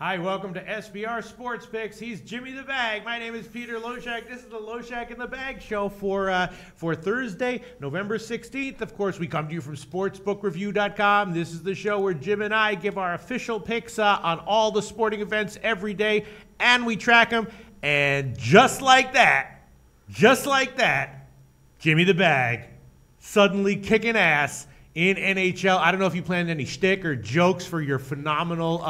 Hi, welcome to SBR Sports Picks. He's Jimmy the Bag. My name is Peter Loshak. This is the Loshak the Bag show for Thursday, November 16th. Of course, we come to you from sportsbookreview.com. This is the show where Jim and I give our official picks on all the sporting events every day, and we track them. And just like that, Jimmy the Bag suddenly kicking ass in NHL. I don't know if you planned any shtick or jokes for your phenomenal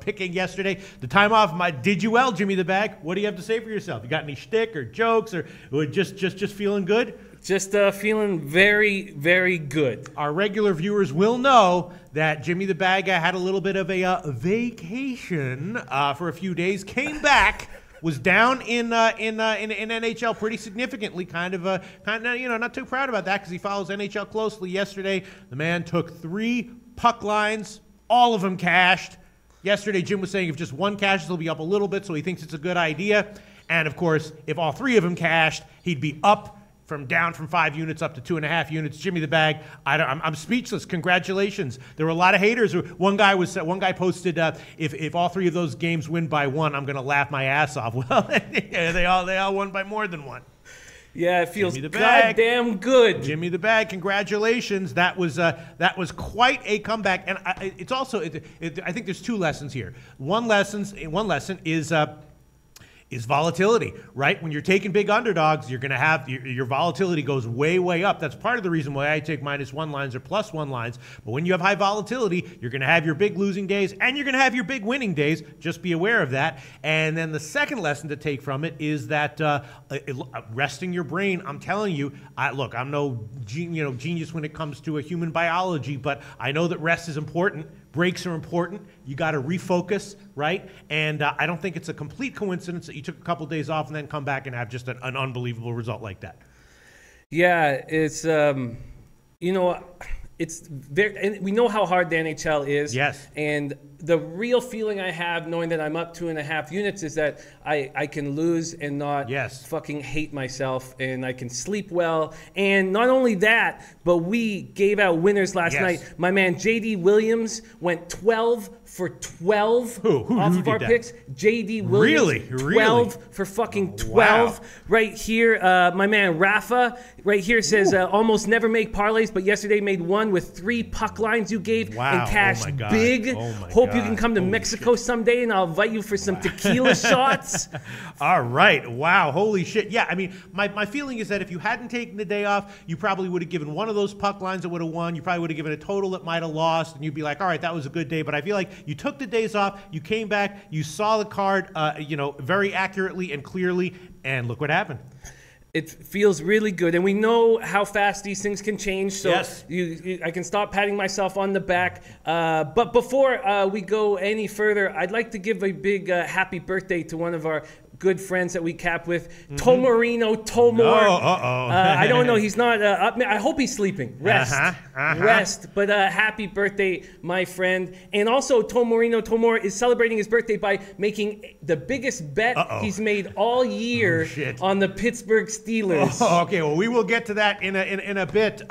picking yesterday. The time off, did you well, Jimmy the Bag? What do you have to say for yourself? You got any shtick or jokes, or just feeling good? Just feeling very, very good. Our regular viewers will know that Jimmy the Bag had a little bit of a vacation for a few days, came back. Was down in NHL pretty significantly, kind of not too proud about that because he follows NHL closely. Yesterday, the man took 3 puck lines, all of them cashed. Yesterday, Jim was saying if just one cashes, he'll be up a little bit, so he thinks it's a good idea. And of course, if all 3 of them cashed, he'd be up down from 5 units up to 2.5 units. Jimmy the Bag, I'm speechless. Congratulations. There were a lot of haters. One guy posted, if all 3 of those games win by 1, I'm going to laugh my ass off. Well, they all won by more than 1. Yeah, it feels goddamn good. Jimmy the Bag, congratulations. That was quite a comeback. And it's also, I think there's 2 lessons here. One lesson is volatility, right? When you're taking big underdogs, you're going to have your volatility goes way, way up. That's part of the reason why I take -1 lines or +1 lines. But when you have high volatility, you're going to have your big losing days and you're going to have your big winning days. Just be aware of that. And then the second lesson to take from it is that resting your brain. I'm telling you, I'm no genius when it comes to human biology, but I know that rest is important. Breaks are important. You got to refocus, right? And I don't think it's a complete coincidence that you took a couple of days off and then come back and have just an unbelievable result like that. Yeah, it's it's very, and we know how hard the NHL is. Yes. And the real feeling I have knowing that I'm up 2.5 units is that I can lose and not fucking hate myself, and I can sleep well. And not only that, but we gave out winners last night. My man J.D. Williams went 12 for 12 off of our picks. J.D. Williams, 12 for fucking 12. Wow. Right here, my man Rafa right here says almost never make parlays, but yesterday made one with 3 puck lines you gave and cashed big. Hope you can come to Mexico someday, and I'll invite you for some tequila shots. All right. Wow. Holy shit. Yeah, I mean, my feeling is that if you hadn't taken the day off, you probably would have given one of those puck lines that would have won. You probably would have given a total that might have lost, and you'd be like, all right, that was a good day. But I feel like you took the days off, you came back, you saw the card, very accurately and clearly, and look what happened. It feels really good, and we know how fast these things can change, so I can stop patting myself on the back. But before we go any further, I'd like to give a big happy birthday to one of our good friends that we cap with, Tomarino Tomor. I don't know. He's not up. I hope he's sleeping. Rest. But happy birthday, my friend. And also, Tomarino Tomor is celebrating his birthday by making the biggest bet he's made all year on the Pittsburgh Steelers. Okay. Well, we will get to that in a bit.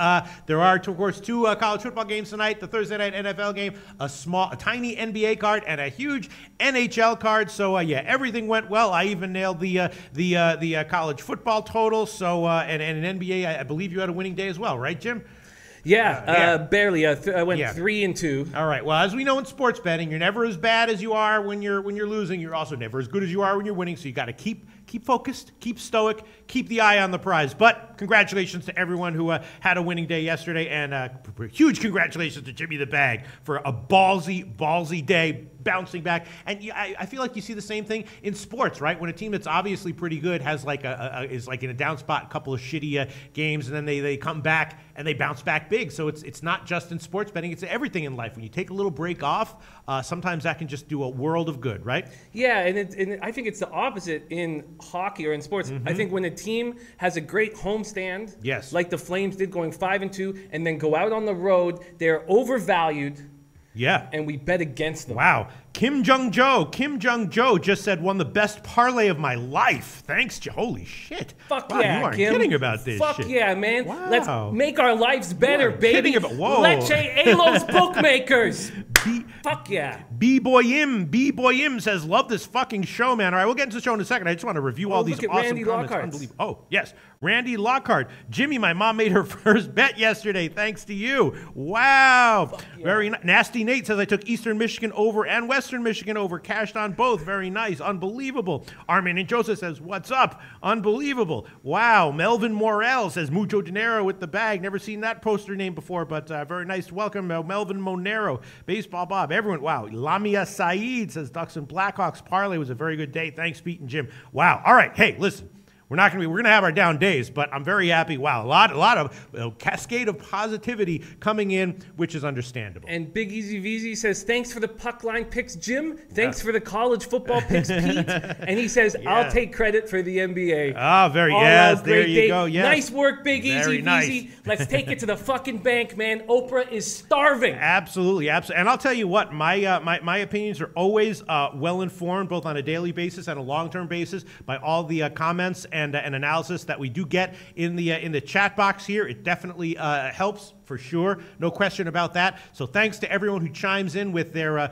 There are, of course, 2 college football games tonight. The Thursday night NFL game, a tiny NBA card, and a huge NHL card. So everything went well. I even nailed the college football total. So and an NBA, I believe you had a winning day as well, right, Jim? Yeah, barely. I went 3-2. All right. Well, as we know in sports betting, you're never as bad as you are when you're losing. You're also never as good as you are when you're winning. So you got to keep focused, keep stoic, keep the eye on the prize. But congratulations to everyone who had a winning day yesterday, and huge congratulations to Jimmy the Bag for a ballsy day, bouncing back. And I feel like you see the same thing in sports, right? When a team that's obviously pretty good has is in a down spot, a couple of shitty games, and then they come back and they bounce back big. So it's not just in sports betting; it's everything in life. When you take a little break off, sometimes that can just do a world of good, right? Yeah, and I think it's the opposite in hockey or in sports. I think when a team has a great homestand, like the Flames did, going 5-2, and then go out on the road, they're overvalued. Yeah. And we bet against them. Wow. Kim Jung Jo just said, won the best parlay of my life. Thanks, holy shit. Fuck wow, yeah, you aren't Kim. Kidding about this Fuck shit. Yeah, man. Wow. Let's make our lives better, baby. Whoa. Leche Alos Bookmakers. Fuck yeah. B-Boy-im says, love this fucking show, man. All right, we'll get into the show in a second. I just want to review all these awesome Randy comments. Lockhart's. Unbelievable. Oh, yes. Randy Lockhart. Jimmy, my mom made her first bet yesterday thanks to you. Wow. Yeah. Very Nasty Nate says, I took Eastern Michigan over and Western Michigan over. Cashed on both. Very nice. Unbelievable. Armin and Joseph says, what's up? Unbelievable. Wow. Melvin Morel says, Mucho Dinero with the bag. Never seen that poster name before, but very nice. Welcome, Melvin Monero. Baseball Bob. Everyone. Wow. Lamia Saeed says, Ducks and Blackhawks parlay was a very good day. Thanks, Pete and Jim. Wow. All right. Hey, listen. We're going to have our down days, but I'm very happy. Wow, a lot of cascade of positivity coming in, which is understandable. And Big Easy VZ says, thanks for the puck line picks, Jim. Thanks for the college football picks, Pete. And he says, I'll take credit for the NBA. Ah, yes, there you go. Yes. Nice work, Big Easy VZ. Let's take it to the fucking bank, man. Oprah is starving. Absolutely. And I'll tell you what, my opinions are always well informed, both on a daily basis and a long-term basis, by all the comments and analysis that we do get in the chat box here. It definitely helps for sure, no question about that. So thanks to everyone who chimes in with their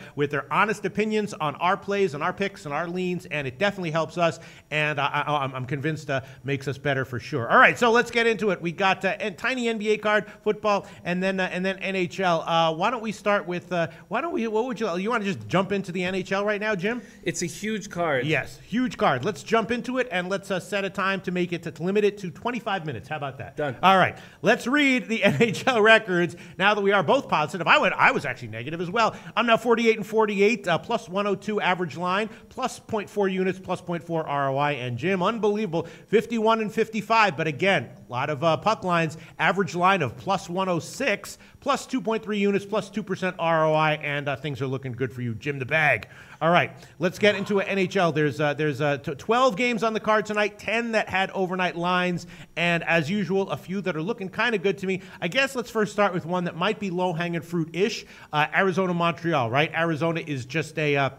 honest opinions on our plays and our picks and our leans, and it definitely helps us. And I'm convinced makes us better for sure. All right, so let's get into it. We got tiny NBA card, football, and then NHL. Why don't we start with what would you want to just jump into the NHL right now, Jim? It's a huge card. Yes, huge card. Let's jump into it and let's set a time to make it to limit it to 25 minutes. How about that? Done. All right, let's read the NHL records now that we are both positive. I was actually negative as well. I'm now 48 and 48, plus 102 average line, plus 0.4 units, plus 0.4 ROI. And Jim, unbelievable, 51 and 55. But again, a lot of puck lines, average line of plus 106, plus 2.3 units, plus 2% ROI, and things are looking good for you, Jim the Bag. All right, let's get into NHL. There's 12 games on the card tonight, 10 that had overnight lines, and as usual, a few that are looking kind of good to me. I guess let's first start with one that might be low-hanging fruit-ish, Arizona-Montreal, right? Arizona is just a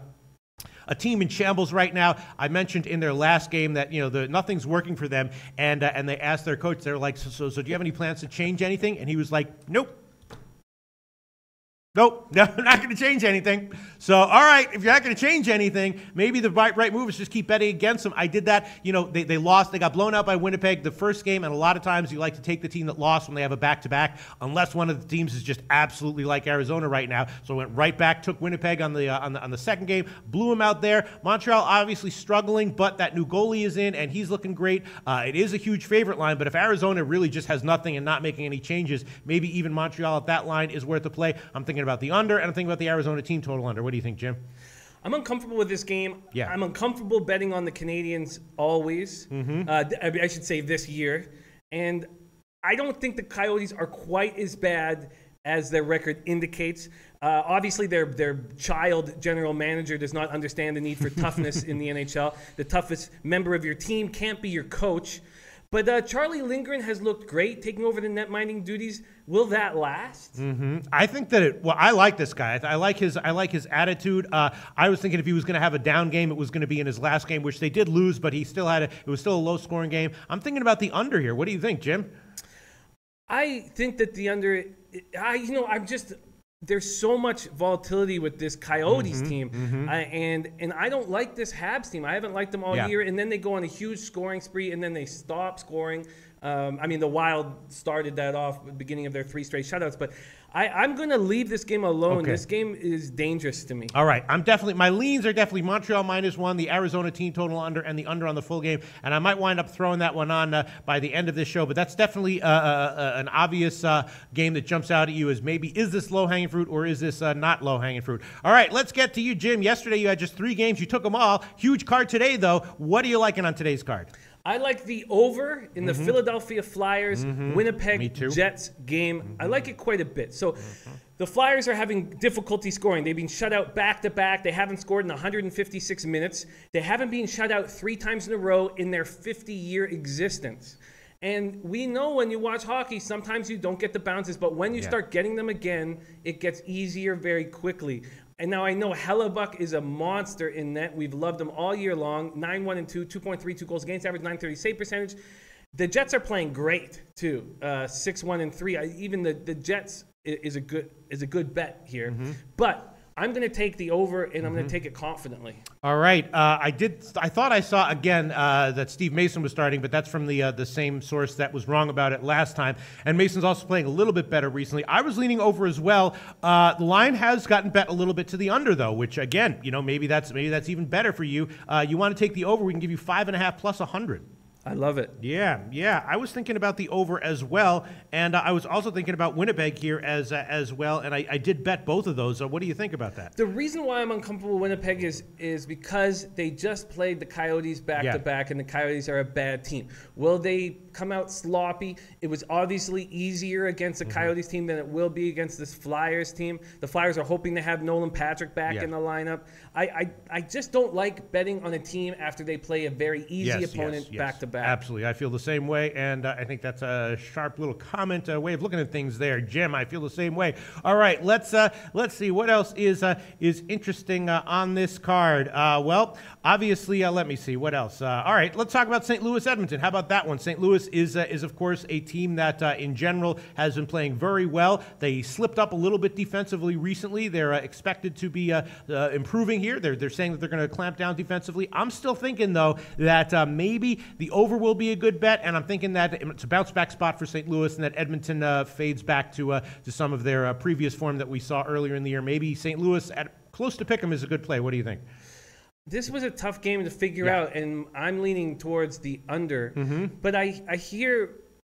team in shambles right now. I mentioned in their last game that nothing's working for them, and they asked their coach, they're like, so do you have any plans to change anything? And he was like, nope, no, I'm not going to change anything. So, all right, if you're not going to change anything, maybe the right move is just keep betting against them. I did that. They lost. They got blown out by Winnipeg the first game, and a lot of times you like to take the team that lost when they have a back-to-back, unless one of the teams is just absolutely like Arizona right now. So I went right back, took Winnipeg on the second game, blew them out there. Montreal obviously struggling, but that new goalie is in, and he's looking great. It is a huge favorite line, but if Arizona really just has nothing and not making any changes, maybe even Montreal at that line is worth a play. I'm thinking about the under, and I'm thinking about the Arizona team total under. What do you think, Jim? I'm uncomfortable with this game. Yeah. I'm uncomfortable betting on the Canadians always. Mm-hmm. I should say this year. And I don't think the Coyotes are quite as bad as their record indicates. Obviously, their child general manager does not understand the need for toughness in the NHL. The toughest member of your team can't be your coach. But Charlie Lindgren has looked great, taking over the net minding duties. Will that last? Mm-hmm. I think that I like this guy. I like his attitude. I was thinking if he was going to have a down game, it was going to be in his last game, which they did lose, but it was still a low scoring game. I'm thinking about the under here. What do you think, Jim? I think that the under. There's so much volatility with this Coyotes team, and I don't like this Habs team. I haven't liked them all year, and then they go on a huge scoring spree, and then they stop scoring. The Wild started that off at the beginning of their 3 straight shutouts, but I'm going to leave this game alone. Okay. This game is dangerous to me. All right. My leans are definitely Montreal -1, the Arizona team total under, and the under on the full game. And I might wind up throwing that one on by the end of this show. But that's definitely an obvious game that jumps out at you as maybe, is this low-hanging fruit or is this not low-hanging fruit? All right. Let's get to you, Jim. Yesterday you had just 3 games. You took them all. Huge card today, though. What are you liking on today's card? I like the over in the Philadelphia Flyers Winnipeg Jets game. I like it quite a bit. So the Flyers are having difficulty scoring. They've been shut out back-to-back. They haven't scored in 156 minutes. They haven't been shut out 3 times in a row in their 50-year existence. And we know when you watch hockey, sometimes you don't get the bounces, but when you start getting them again, it gets easier very quickly. And now I know Hellebuck is a monster in net. We've loved him all year long. 9-1-2, 2.32 goals against average, .930 save percentage. The Jets are playing great too. 6-1-3. Even the Jets is a good bet here. But I'm going to take the over, and I'm going to take it confidently. All right. I thought I saw again that Steve Mason was starting, but that's from the same source that was wrong about it last time. And Mason's also playing a little bit better recently. I was leaning over as well. The line has gotten bet a little bit to the under, though, which again, maybe that's even better for you. You want to take the over? We can give you 5.5 plus 100. I love it. Yeah. I was thinking about the over as well, and I was also thinking about Winnipeg here as well, and I did bet both of those. So what do you think about that? The reason why I'm uncomfortable with Winnipeg is because they just played the Coyotes back-to-back, and the Coyotes are a bad team. Will they come out sloppy? It was obviously easier against the Coyotes team than it will be against this Flyers team. The Flyers are hoping to have Nolan Patrick back in the lineup. I just don't like betting on a team after they play a very easy opponent back-to-back. Absolutely. I feel the same way, and I think that's a sharp little comment, way of looking at things there. Jim, I feel the same way. All right, let's see what else is interesting on this card. Well, obviously, let me see what else. All right, let's talk about St. Louis Edmonton. How about that one? St. Louis is of course a team that in general has been playing very well. They slipped up a little bit defensively recently. They're expected to be improving here. They're saying that they're going to clamp down defensively. I'm still thinking though that maybe the over will be a good bet, and I'm thinking that it's a bounce back spot for St. Louis, and that Edmonton fades back to some of their previous form that we saw earlier in the year. Maybe St. Louis at close to pick 'em is a good play. What do you think? This was a tough game to figure out, and I'm leaning towards the under. But I hear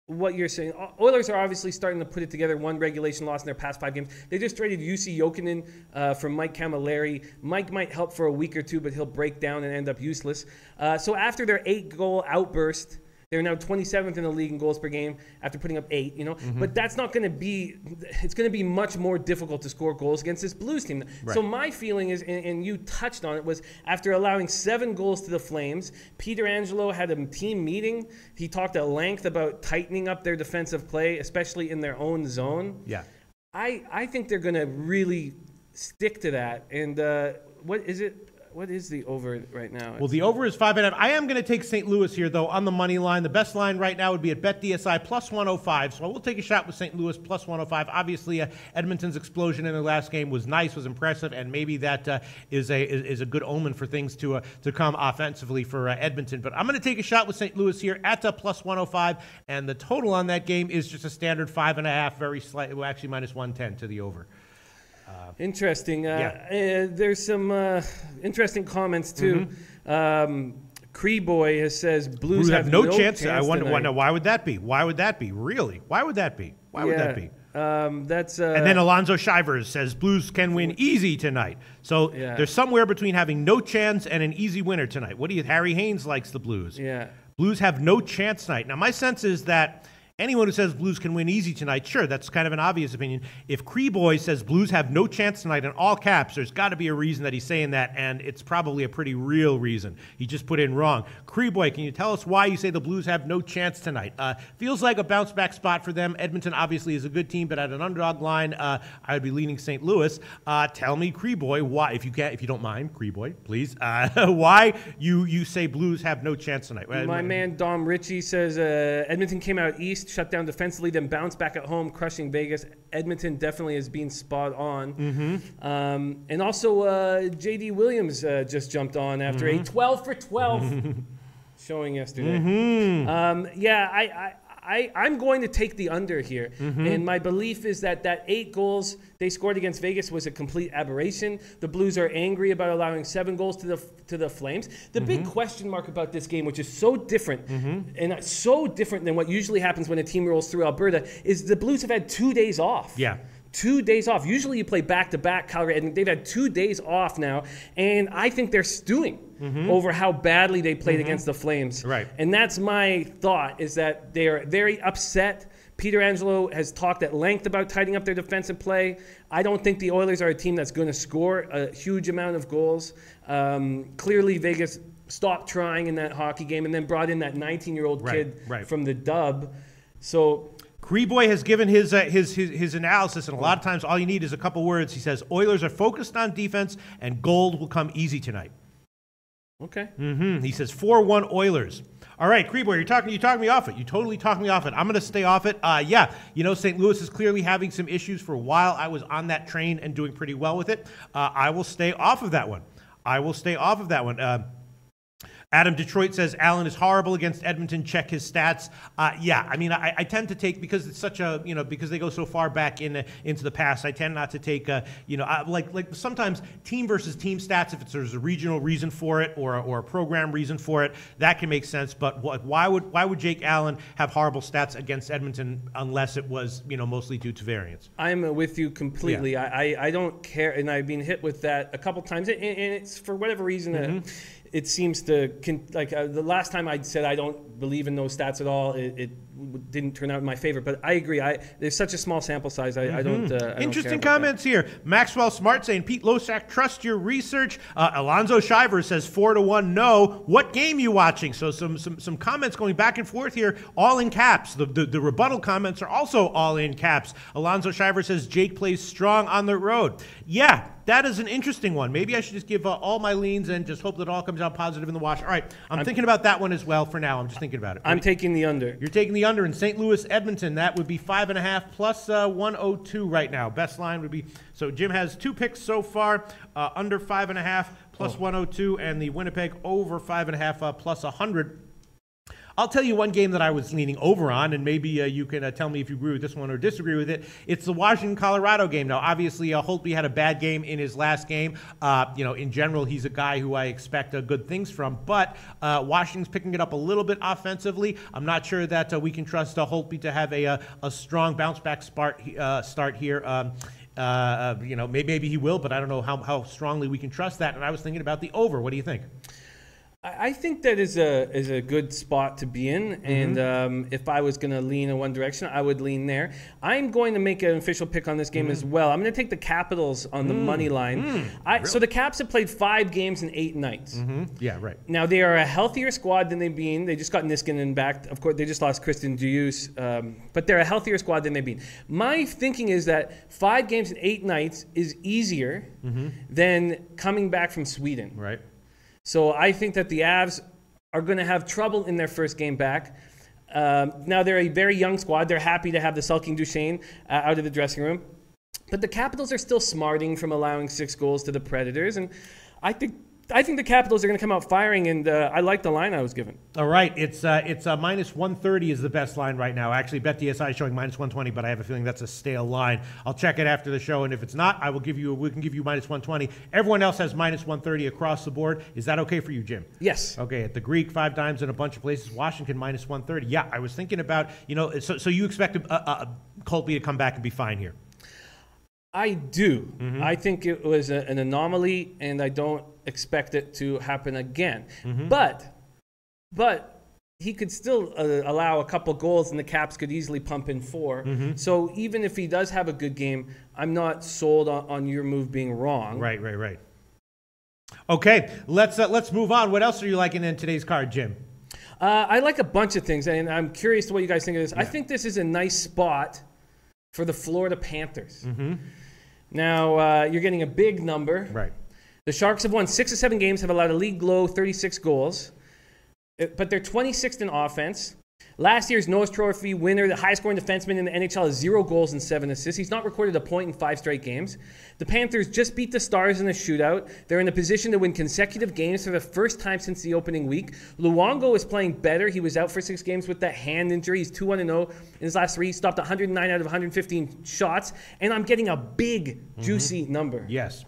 what you're saying. Oilers are obviously starting to put it together. One regulation loss in their past 5 games. They just traded UC Jokinen for Mike Camilleri. Mike might help for a week or two, but he'll break down and end up useless. So after their 8-goal outburst, they're now 27th in the league in goals per game after putting up 8, But that's not going to be – it's going to be much more difficult to score goals against this Blues team. Right. So my feeling is, and you touched on it, was after allowing 7 goals to the Flames, Peter Angelo had a team meeting. He talked at length about tightening up their defensive play, especially in their own zone. Yeah. I think they're going to really stick to that. And what is it? What is the over right now? Well, the over is 5.5. I am going to take St. Louis here, though, on the money line. The best line right now would be at BetDSI plus 105. So I will take a shot with St. Louis plus 105. Obviously, Edmonton's explosion in their last game was nice, was impressive, and maybe that is a good omen for things to come offensively for Edmonton. But I'm going to take a shot with St. Louis here at plus 105, and the total on that game is just a standard 5.5, very slight, well, actually minus 110 to the over. Interesting. There's some interesting comments too. Cree Boy says Blues have no chance. I wonder tonight. Why would that be? Why would that be? Really? Why would that be? Why would that be? That's and then Alonzo Shivers says Blues can win easy tonight. So there's somewhere between having no chance and an easy winner tonight. What do you? Harry Haynes likes the Blues. Yeah. Blues have no chance tonight. Now my sense is that anyone who says Blues can win easy tonight, sure, that's kind of an obvious opinion. If Cree Boy says Blues have no chance tonight in all caps, there's got to be a reason that he's saying that, and it's probably a pretty real reason. He just put in wrong. Cree Boy, can you tell us why you say the Blues have no chance tonight? Feels like a bounce-back spot for them. Edmonton obviously is a good team, but at an underdog line, I would be leaning St. Louis. Tell me, Cree Boy, why, if you don't mind, Cree Boy, please, why you say Blues have no chance tonight? My man Dom Ritchie says Edmonton came out east, shut down defensively, then bounced back at home, crushing Vegas. Edmonton definitely has been spot on. And also, J.D. Williams just jumped on after a 12 for 12 showing yesterday. I'm going to take the under here. And my belief is that 8 goals they scored against Vegas was a complete aberration. The Blues are angry about allowing 7 goals to the Flames. The big question mark about this game, which is so different, and so different than what usually happens when a team rolls through Alberta, is the Blues have had 2 days off. Yeah. 2 days off. Usually you play back-to-back Calgary, and they've had 2 days off now, and I think they're stewing over how badly they played against the Flames. Right. And that's my thought, is that they are very upset. Peter Angelo has talked at length about tightening up their defensive play. I don't think the Oilers are a team that's going to score a huge amount of goals. Clearly, Vegas stopped trying in that hockey game and then brought in that 19-year-old kid from the Dub. So Cree Boy has given his analysis, and a lot of times all you need is a couple words. He says, Oilers are focused on defense, and gold will come easy tonight. Okay. He says 4-1 Oilers. All right, Creeboy, you talking me off it. You totally talked me off it. I'm going to stay off it. Yeah, St. Louis is clearly having some issues for a while. I was on that train and doing pretty well with it. I will stay off of that one. Adam Detroit says Allen is horrible against Edmonton. Check his stats. Yeah, I mean, I tend to take, because it's such a, because they go so far back into the past, I tend not to take, like sometimes team versus team stats, if there's a regional reason for it or a program reason for it, that can make sense. But why would Jake Allen have horrible stats against Edmonton unless it was, mostly due to variance? I'm with you completely. Yeah. I don't care, and I've been hit with that a couple times, and it's for whatever reason. It seems to, the last time I said I don't believe in those stats at all, it didn't turn out in my favor. But I agree. There's such a small sample size. I don't. Interesting comments here. Maxwell Smart saying, Pete Loshak, trust your research. Alonzo Shiver says 4-1 no. What game you watching? So some comments going back and forth here, all in caps. The rebuttal comments are also all in caps. Alonzo Shiver says Jake plays strong on the road. Yeah. That is an interesting one. Maybe I should just give all my leans and just hope that it all comes out positive in the wash. All right, I'm thinking about that one as well for now. I'm just thinking about it. I'm taking the under. You're taking the under in St. Louis, Edmonton. That would be 5.5 plus 102 right now. Best line would be, so Jim has 2 picks so far, under 5.5 plus 102, and the Winnipeg over 5.5 plus 100. I'll tell you one game that I was leaning over on, and maybe you can tell me if you agree with this one or disagree with it. It's the Washington-Colorado game. Now, obviously, Holtby had a bad game in his last game. In general, he's a guy who I expect good things from, but Washington's picking it up a little bit offensively. I'm not sure that we can trust Holtby to have a strong bounce-back start here. Maybe he will, but I don't know how strongly we can trust that. And I was thinking about the over. What do you think? I think that is a good spot to be in, and if I was going to lean in one direction, I would lean there. I'm going to make an official pick on this game as well. I'm going to take the Capitals on the money line. Really? So the Caps have played 5 games in 8 nights. Yeah, right. Now they are a healthier squad than they've been. They just got Niskanen back. Of course, they just lost Christian Duyus, but they're a healthier squad than they've been. My thinking is that 5 games in 8 nights is easier than coming back from Sweden. Right. So I think that the Avs are going to have trouble in their first game back. Now they're a very young squad. They're happy to have the sulking Duchesne out of the dressing room. But the Capitals are still smarting from allowing 6 goals to the Predators. And I think the Capitals are going to come out firing, and I like the line I was given. All right, it's minus 130 is the best line right now. Actually, BetDSI is showing minus 120, but I have a feeling that's a stale line. I'll check it after the show, and if it's not, we can give you minus 120. Everyone else has minus 130 across the board. Is that okay for you, Jim? Yes. Okay, at the Greek 5 times in a bunch of places. Washington minus 130. Yeah, I was thinking about, so you expect Holtby to come back and be fine here? I do. I think it was an anomaly, and I don't expect it to happen again. But he could still allow a couple goals, and the Caps could easily pump in 4. So even if he does have a good game, I'm not sold on your move being wrong. Right. Okay, let's move on. What else are you liking in today's card, Jim? I like a bunch of things, and I'm curious to what you guys think of this. Yeah. I think this is a nice spot for the Florida Panthers. Now, you're getting a big number. Right. The Sharks have won 6 of 7 games, have allowed a league low 36 goals, but they're 26th in offense. Last year's Norris Trophy winner, the highest scoring defenseman in the NHL, has 0 goals and 7 assists. He's not recorded a point in 5 straight games. The Panthers just beat the Stars in a shootout. They're in a position to win consecutive games for the first time since the opening week. Luongo is playing better. He was out for 6 games with that hand injury. He's 2-0 in his last 3. He stopped 109 out of 115 shots. And I'm getting a big, juicy number. Yes.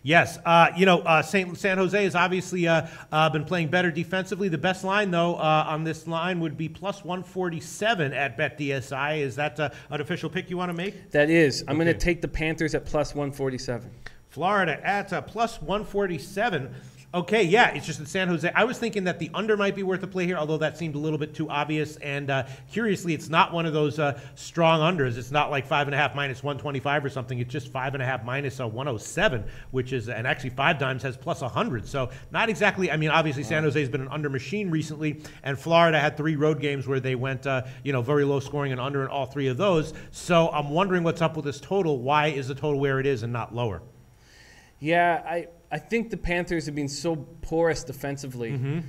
San Jose has obviously been playing better defensively. The best line, though, on this line would be plus 147 at BetDSI. Is that an official pick you want to make? That is. I'm going to take the Panthers at plus 147. Florida at plus 147. Okay, yeah, it's just in San Jose. I was thinking that the under might be worth a play here, although that seemed a little bit too obvious. And curiously, it's not one of those strong unders. It's not like 5.5 minus 125 or something. It's just 5.5 minus 107, which is, and actually 5 times has plus 100. So not exactly. I mean, obviously San Jose has been an under machine recently, and Florida had 3 road games where they went, very low scoring and under in all 3 of those. So I'm wondering what's up with this total. Why is the total where it is and not lower? Yeah, I think the Panthers have been so porous defensively.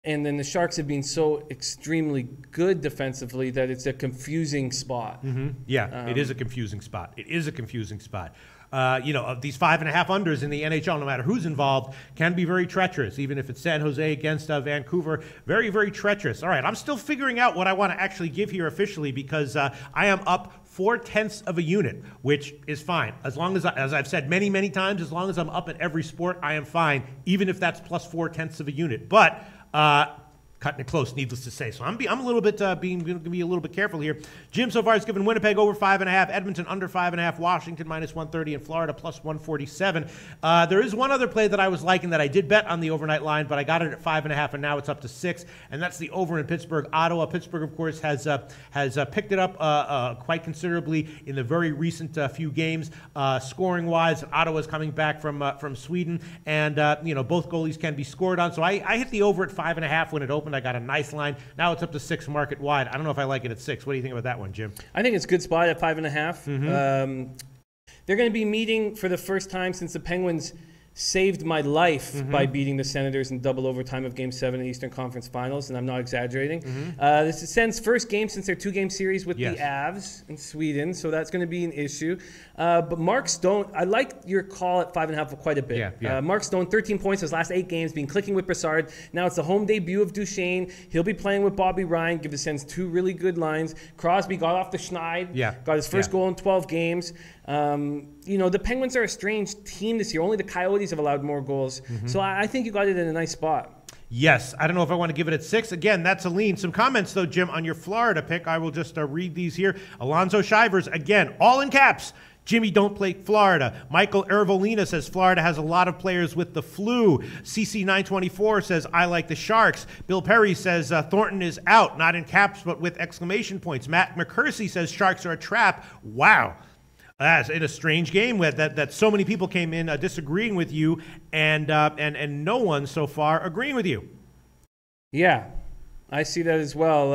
And then the Sharks have been so extremely good defensively that it's a confusing spot. Yeah, it is a confusing spot. It is a confusing spot. Of these 5.5 unders in the NHL, no matter who's involved, can be very treacherous, even if it's San Jose against Vancouver. Very, very treacherous. All right, I'm still figuring out what I want to actually give here officially because I am up 0.4 of a unit, which is fine. As long as I've said many, many times, as long as I'm up at every sport, I am fine, even if that's plus 0.4 of a unit. But cutting it close, needless to say. So I'm a little bit going to be a little bit careful here. Jim so far has given Winnipeg over 5.5, Edmonton under 5.5, Washington minus 130, and Florida plus 147. There is one other play that I was liking that I did bet on the overnight line, but I got it at 5.5, and now it's up to 6, and that's the over in Pittsburgh, Ottawa. Pittsburgh, of course, has picked it up quite considerably in the very recent few games, scoring wise. Ottawa's coming back from Sweden, and both goalies can be scored on. So I hit the over at 5.5 when it opened. I got a nice line. Now it's up to 6 market wide. I don't know if I like it at 6. What do you think about that one, Jim? I think it's a good spot at 5.5. They're going to be meeting for the first time since the Penguins saved my life by beating the Senators in double overtime of Game 7 in the Eastern Conference Finals, and I'm not exaggerating. This is Sen's first game since their 2-game series with the Avs in Sweden, so that's going to be an issue. But Mark Stone, I like your call at 5.5 quite a bit. Mark Stone, 13 points his last 8 games, been clicking with Brassard. Now it's the home debut of Duchesne. He'll be playing with Bobby Ryan, give the Sens 2 really good lines. Crosby got off the schneid, got his first goal in 12 games. The Penguins are a strange team this year. Only the Coyotes have allowed more goals. So I think you got it in a nice spot. Yes. I don't know if I want to give it at 6. Again, that's a lean. Some comments, though, Jim, on your Florida pick. I will just read these here. Alonzo Shivers, again, all in caps. Jimmy, don't play Florida. Michael Ervolina says Florida has a lot of players with the flu. CC924 says, I like the Sharks. Bill Perry says Thornton is out, not in caps, but with exclamation points. Matt McCursey says Sharks are a trap. Wow. That's in a strange game that so many people came in disagreeing with you, and no one so far agreeing with you. Yeah, I see that as well.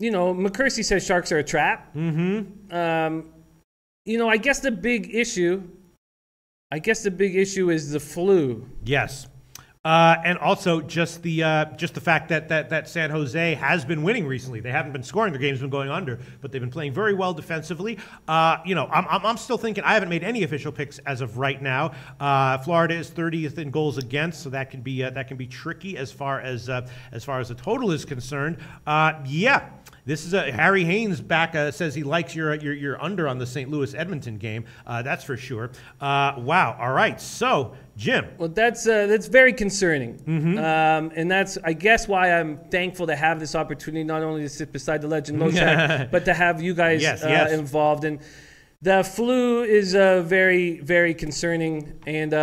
McCursey says Sharks are a trap. I guess the big issue is the flu. Yes. And also just the fact that San Jose has been winning recently. They haven't been scoring; their game's been going under, but they've been playing very well defensively. I'm still thinking. I haven't made any official picks as of right now. Florida is 30th in goals against, so that can be tricky as far as the total is concerned. This is Harry Haynes back says he likes your under on the St. Louis Edmonton game. That's for sure. Wow. All right. So, Jim. Well, that's very concerning, and that's I guess why I'm thankful to have this opportunity, not only to sit beside the legend Loshak, but to have you guys involved. And the flu is very, very concerning. And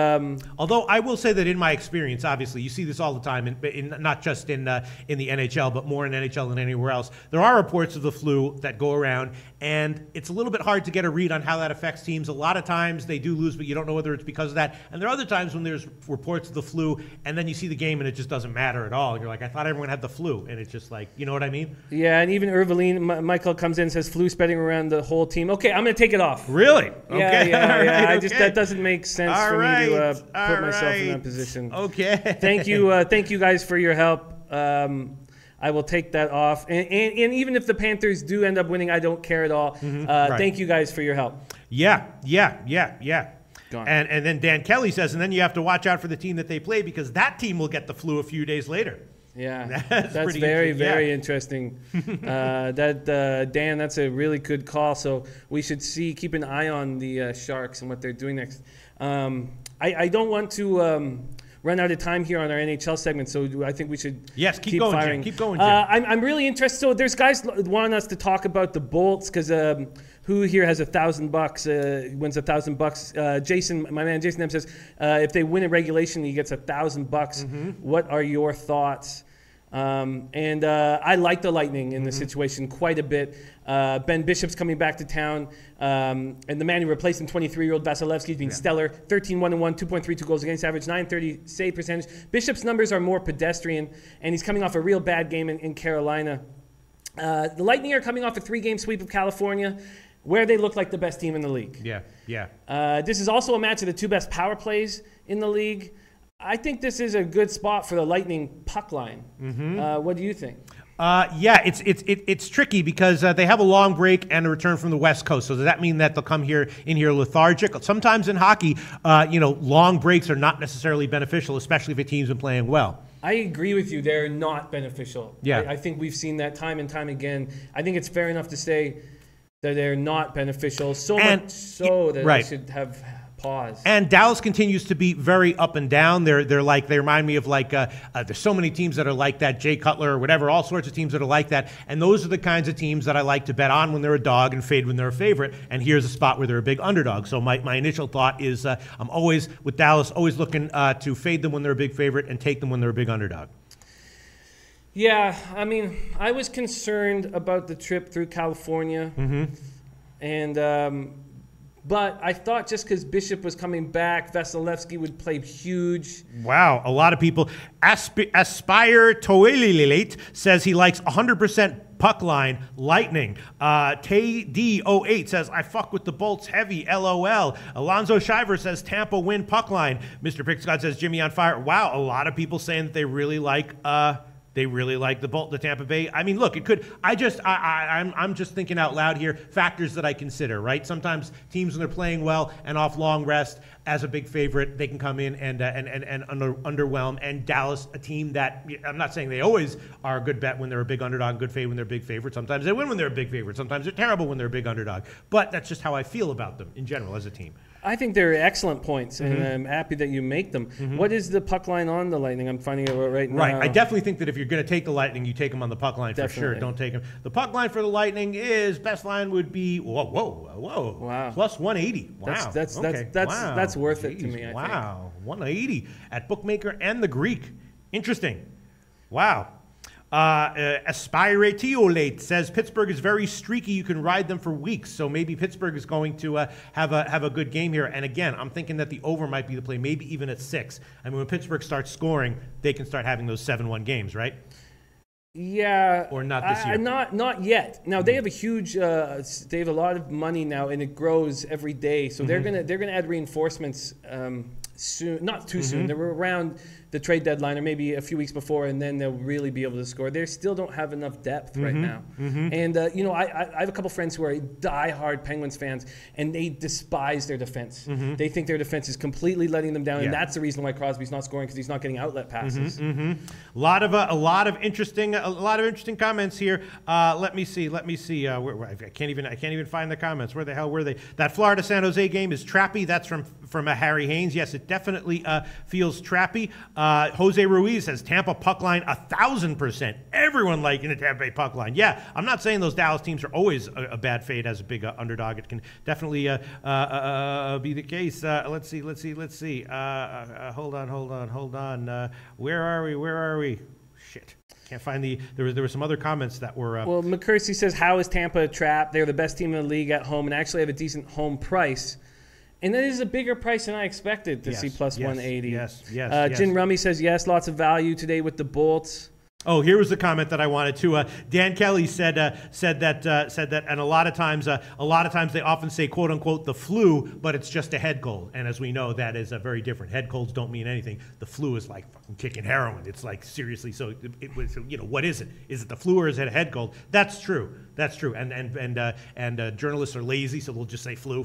although I will say that in my experience, obviously, you see this all the time, in not just in the NHL, but more in NHL than anywhere else. There are reports of the flu that go around, and it's a little bit hard to get a read on how that affects teams. A lot of times they do lose, but you don't know whether it's because of that. And there are other times when there's reports of the flu, and then you see the game and it just doesn't matter at all. And you're like, I thought everyone had the flu, and it's just like, you know what I mean? Yeah, and even Erveline, Michael comes in and says flu spreading around the whole team. Okay, I'm going to take it off. Really? Okay. Yeah. Right, that doesn't make sense for me to put myself in that position. Okay. Thank you guys for your help. I will take that off. And even if the Panthers do end up winning, I don't care at all. Thank you guys for your help. Yeah. And then Dan Kelly says, and then you have to watch out for the team that they play because that team will get the flu a few days later. Yeah, that's very, very interesting. Dan, that's a really good call. So we should keep an eye on the Sharks and what they're doing next. I don't want to run out of time here on our NHL segment, so I think we should keep going, firing. Jim. Keep going, Jim. I'm really interested. So there's guys wanting us to talk about the Bolts because who here has $1,000? Wins $1,000? Jason, my man Jason M says if they win in regulation, he gets $1,000. What are your thoughts? I like the Lightning in this situation quite a bit. Ben Bishop's coming back to town, and the man who replaced him, 23-year-old Vasilevsky, has been stellar. 13-1-1, 2.32 goals against average, 930 save percentage. Bishop's numbers are more pedestrian, and he's coming off a real bad game in Carolina. The Lightning are coming off a 3-game sweep of California. where they look like the best team in the league. Yeah. This is also a match of the two best power plays in the league. I think this is a good spot for the Lightning puck line. What do you think? Yeah, it's tricky because they have a long break and a return from the West Coast. So does that mean that they'll come in here lethargic? Sometimes in hockey, long breaks are not necessarily beneficial, especially if a team's been playing well. I agree with you. They're not beneficial. Yeah. I think we've seen that time and time again. I think it's fair enough to say that they're not beneficial, much so that they should have pause. And Dallas continues to be very up and down. They remind me of there's so many teams that are like that, Jay Cutler or whatever, all sorts of teams that are like that. And those are the kinds of teams that I like to bet on when they're a dog and fade when they're a favorite. And here's a spot where they're a big underdog. So my initial thought is I'm always, with Dallas, always looking to fade them when they're a big favorite and take them when they're a big underdog. Yeah, I mean, I was concerned about the trip through California. And but I thought just because Bishop was coming back, Vasilevsky would play huge. Wow, a lot of people. Aspire Toelilate says he likes 100% puck line, Lightning. KD08 says, I fuck with the Bolts heavy, LOL. Alonzo Shiver says, Tampa win puck line. Mr. Pickscott says, Jimmy on fire. Wow, a lot of people saying that they really like the Tampa Bay. I mean, look, it could. I'm just thinking out loud here. Factors that I consider, right? Sometimes teams, when they're playing well and off long rest, as a big favorite, they can come in and underwhelm. And Dallas, a team that I'm not saying they always are a good bet when they're a big underdog, good fade when they're a big favorite. Sometimes they win when they're a big favorite. Sometimes they're terrible when they're a big underdog. But that's just how I feel about them in general as a team. I think they're excellent points, and I'm happy that you make them. What is the puck line on the Lightning? I'm finding it right now. Right. I definitely think that if you're going to take the Lightning, you take them on the puck line for sure. Don't take them. The puck line for the Lightning best line would be wow, plus 180. Wow. That's worth it to me. I think. 180 at Bookmaker and the Greek. Interesting. Wow. Aspiratiolate says Pittsburgh is very streaky. You can ride them for weeks. So maybe Pittsburgh is going to have a good game here. And again, I'm thinking that the over might be the play, maybe even at 6. I mean, when Pittsburgh starts scoring, they can start having those 7-1 games, right? Yeah. Or not this year? Not yet. Now they have a huge. They have a lot of money now, and it grows every day. So they're gonna add reinforcements soon. Not too soon. They were around the trade deadline or maybe a few weeks before, and then they'll really be able to score. They still don't have enough depth right now. And, I have a couple friends who are diehard Penguins fans, and they despise their defense. They think their defense is completely letting them down, and that's the reason why Crosby's not scoring, because he's not getting outlet passes. A lot of interesting comments here. Let me see. Where I can't even find the comments. Where the hell were they? That Florida San Jose game is trappy. That's from Harry Haynes. Yes, it definitely feels trappy. Jose Ruiz says Tampa puck line 1,000%. Everyone liking the Tampa Bay puck line. Yeah, I'm not saying those Dallas teams are always a bad fade as a big underdog. It can definitely be the case. Let's see. Hold on. Where are we? Shit. Can't find there were some other comments that were. Well, McCursey says, how is Tampa a trap? They're the best team in the league at home and actually have a decent home price. And that is a bigger price than I expected to see plus 180. Yes. Jin Rummy says, yes, lots of value today with the Bolts. Oh, here was the comment that I wanted to. Dan Kelly said that, and a lot of times they often say "quote unquote" the flu, but it's just a head cold, and as we know, that is very different. Head colds don't mean anything. The flu is like fucking kicking heroin. It's like seriously. So it was, what is it? Is it the flu or is it a head cold? That's true. And journalists are lazy, so they'll just say flu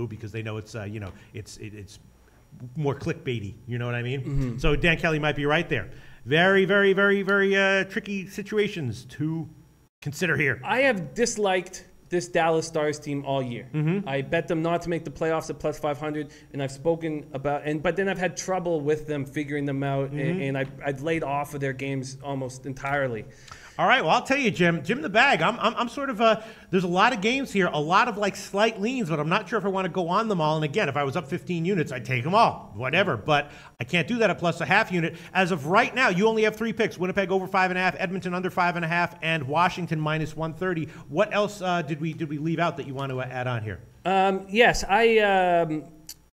because they know it's it's more clickbaity. You know what I mean? So Dan Kelly might be right there. Very, very, very, very tricky situations to consider here. I have disliked this Dallas Stars team all year. I bet them not to make the playoffs at plus 500, and I've spoken about, but then I've had trouble with them figuring them out, and I've laid off of their games almost entirely. All right, well, I'll tell you, Jim the Bag, I'm sort of, there's a lot of games here, a lot of like slight leans, but I'm not sure if I want to go on them all. And again, if I was up 15 units, I'd take them all, whatever. But I can't do that at plus a half unit. As of right now, you only have 3 picks: Winnipeg over 5.5, Edmonton under 5.5, and Washington minus 130. What else did we leave out that you want to add on here? Yes, I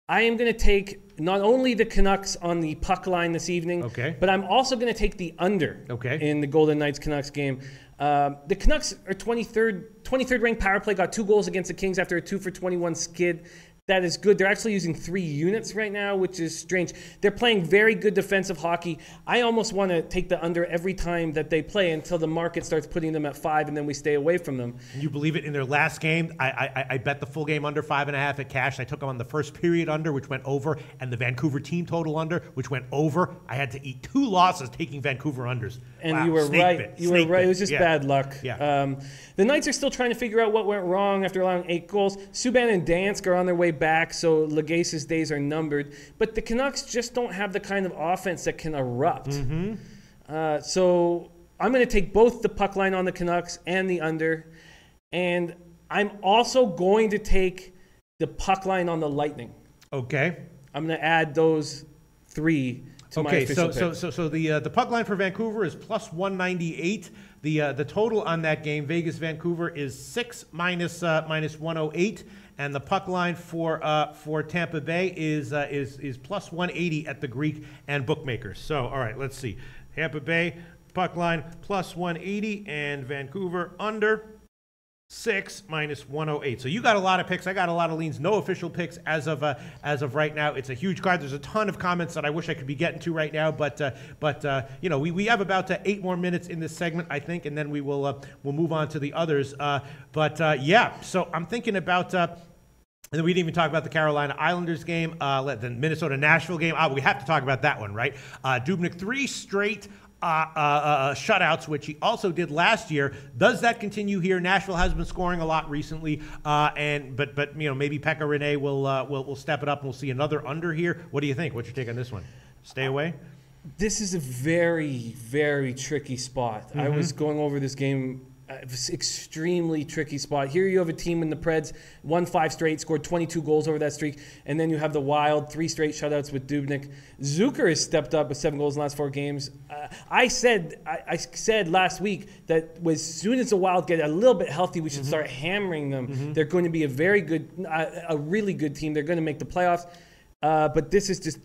am going to take not only the Canucks on the puck line this evening, but I'm also going to take the under in the Golden Knights-Canucks game. The Canucks are 23rd ranked power play, got 2 goals against the Kings after a 2-for-21 skid. That is good. They're actually using 3 units right now, which is strange. They're playing very good defensive hockey. I almost want to take the under every time that they play until the market starts putting them at 5, and then we stay away from them. Can you believe it? In their last game, I bet the full game under 5.5 at cash. I took them on the first period under, which went over, and the Vancouver team total under, which went over. I had to eat 2 losses taking Vancouver unders. And wow, you were right. You were right. It was just bad luck. Yeah. The Knights are still trying to figure out what went wrong after allowing 8 goals. Subban and Dansk are on their way back, so Legace's days are numbered. But the Canucks just don't have the kind of offense that can erupt. Mm-hmm. So I'm going to take both the puck line on the Canucks and the under. And I'm also going to take the puck line on the Lightning. Okay. I'm going to add those 3 to my official pick. So the puck line for Vancouver is plus 198. The total on that game, Vegas Vancouver, is 6 minus 108, and the puck line for Tampa Bay is plus 180 at the Greek and bookmakers. So all right, let's see. Tampa Bay puck line plus 180 and Vancouver under 6 minus 108. So you got a lot of picks. I got a lot of leans. No official picks as of right now. It's a huge card. There's a ton of comments that I wish I could be getting to right now, but you know, we have about 8 more minutes in this segment, I think, and then we will we'll move on to the others. Yeah. So I'm thinking about. And then we didn't even talk about the Carolina Islanders game, the Minnesota-Nashville game. We have to talk about that one, right? Dubnyk 3 straight shutouts, which he also did last year. Does that continue here? Nashville has been scoring a lot recently, but you know, maybe Pekka Rinne will step it up and we'll see another under here. What do you think? What's your take on this one? Stay away? This is a very, very tricky spot. Mm-hmm. I was going over this game. Extremely tricky spot. Here you have a team in the Preds, won 5 straight, scored 22 goals over that streak, and then you have the Wild, 3 straight shutouts with Dubnyk. Zucker has stepped up with 7 goals in the last 4 games. I said last week that as soon as the Wild get a little bit healthy, we should start hammering them. Mm-hmm. They're going to be a very good, a really good team. They're going to make the playoffs. But this is just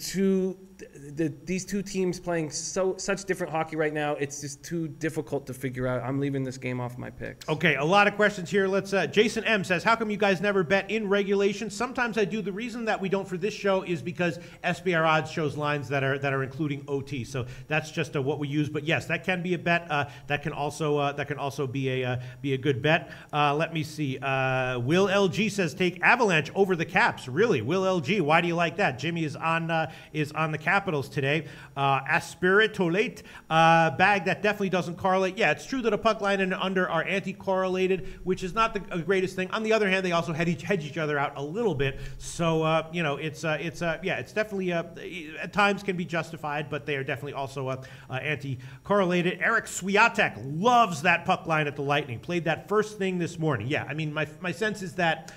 these two teams playing such different hockey right now. It's just too difficult to figure out. I'm leaving this game off my picks. Okay, a lot of questions here. Let's. Jason M says, "How come you guys never bet in regulation?" Sometimes I do. The reason that we don't for this show is because SBR Odds shows lines that are including OT. So that's just what we use. But yes, that can be a bet. That can also be a good bet. Let me see. Will LG says, "Take Avalanche over the Caps." Really, Will LG? Why do you like that? Jimmy is on the Capitals today. Aspiritolate bag that definitely doesn't correlate. Yeah, it's true that a puck line and an under are anti-correlated, which is not the greatest thing. On the other hand, they also hedge each other out a little bit. So you know, it's definitely at times can be justified, but they are definitely also anti-correlated. Eric Swiatek loves that puck line at the Lightning. Played that first thing this morning. Yeah, I mean, my sense is that.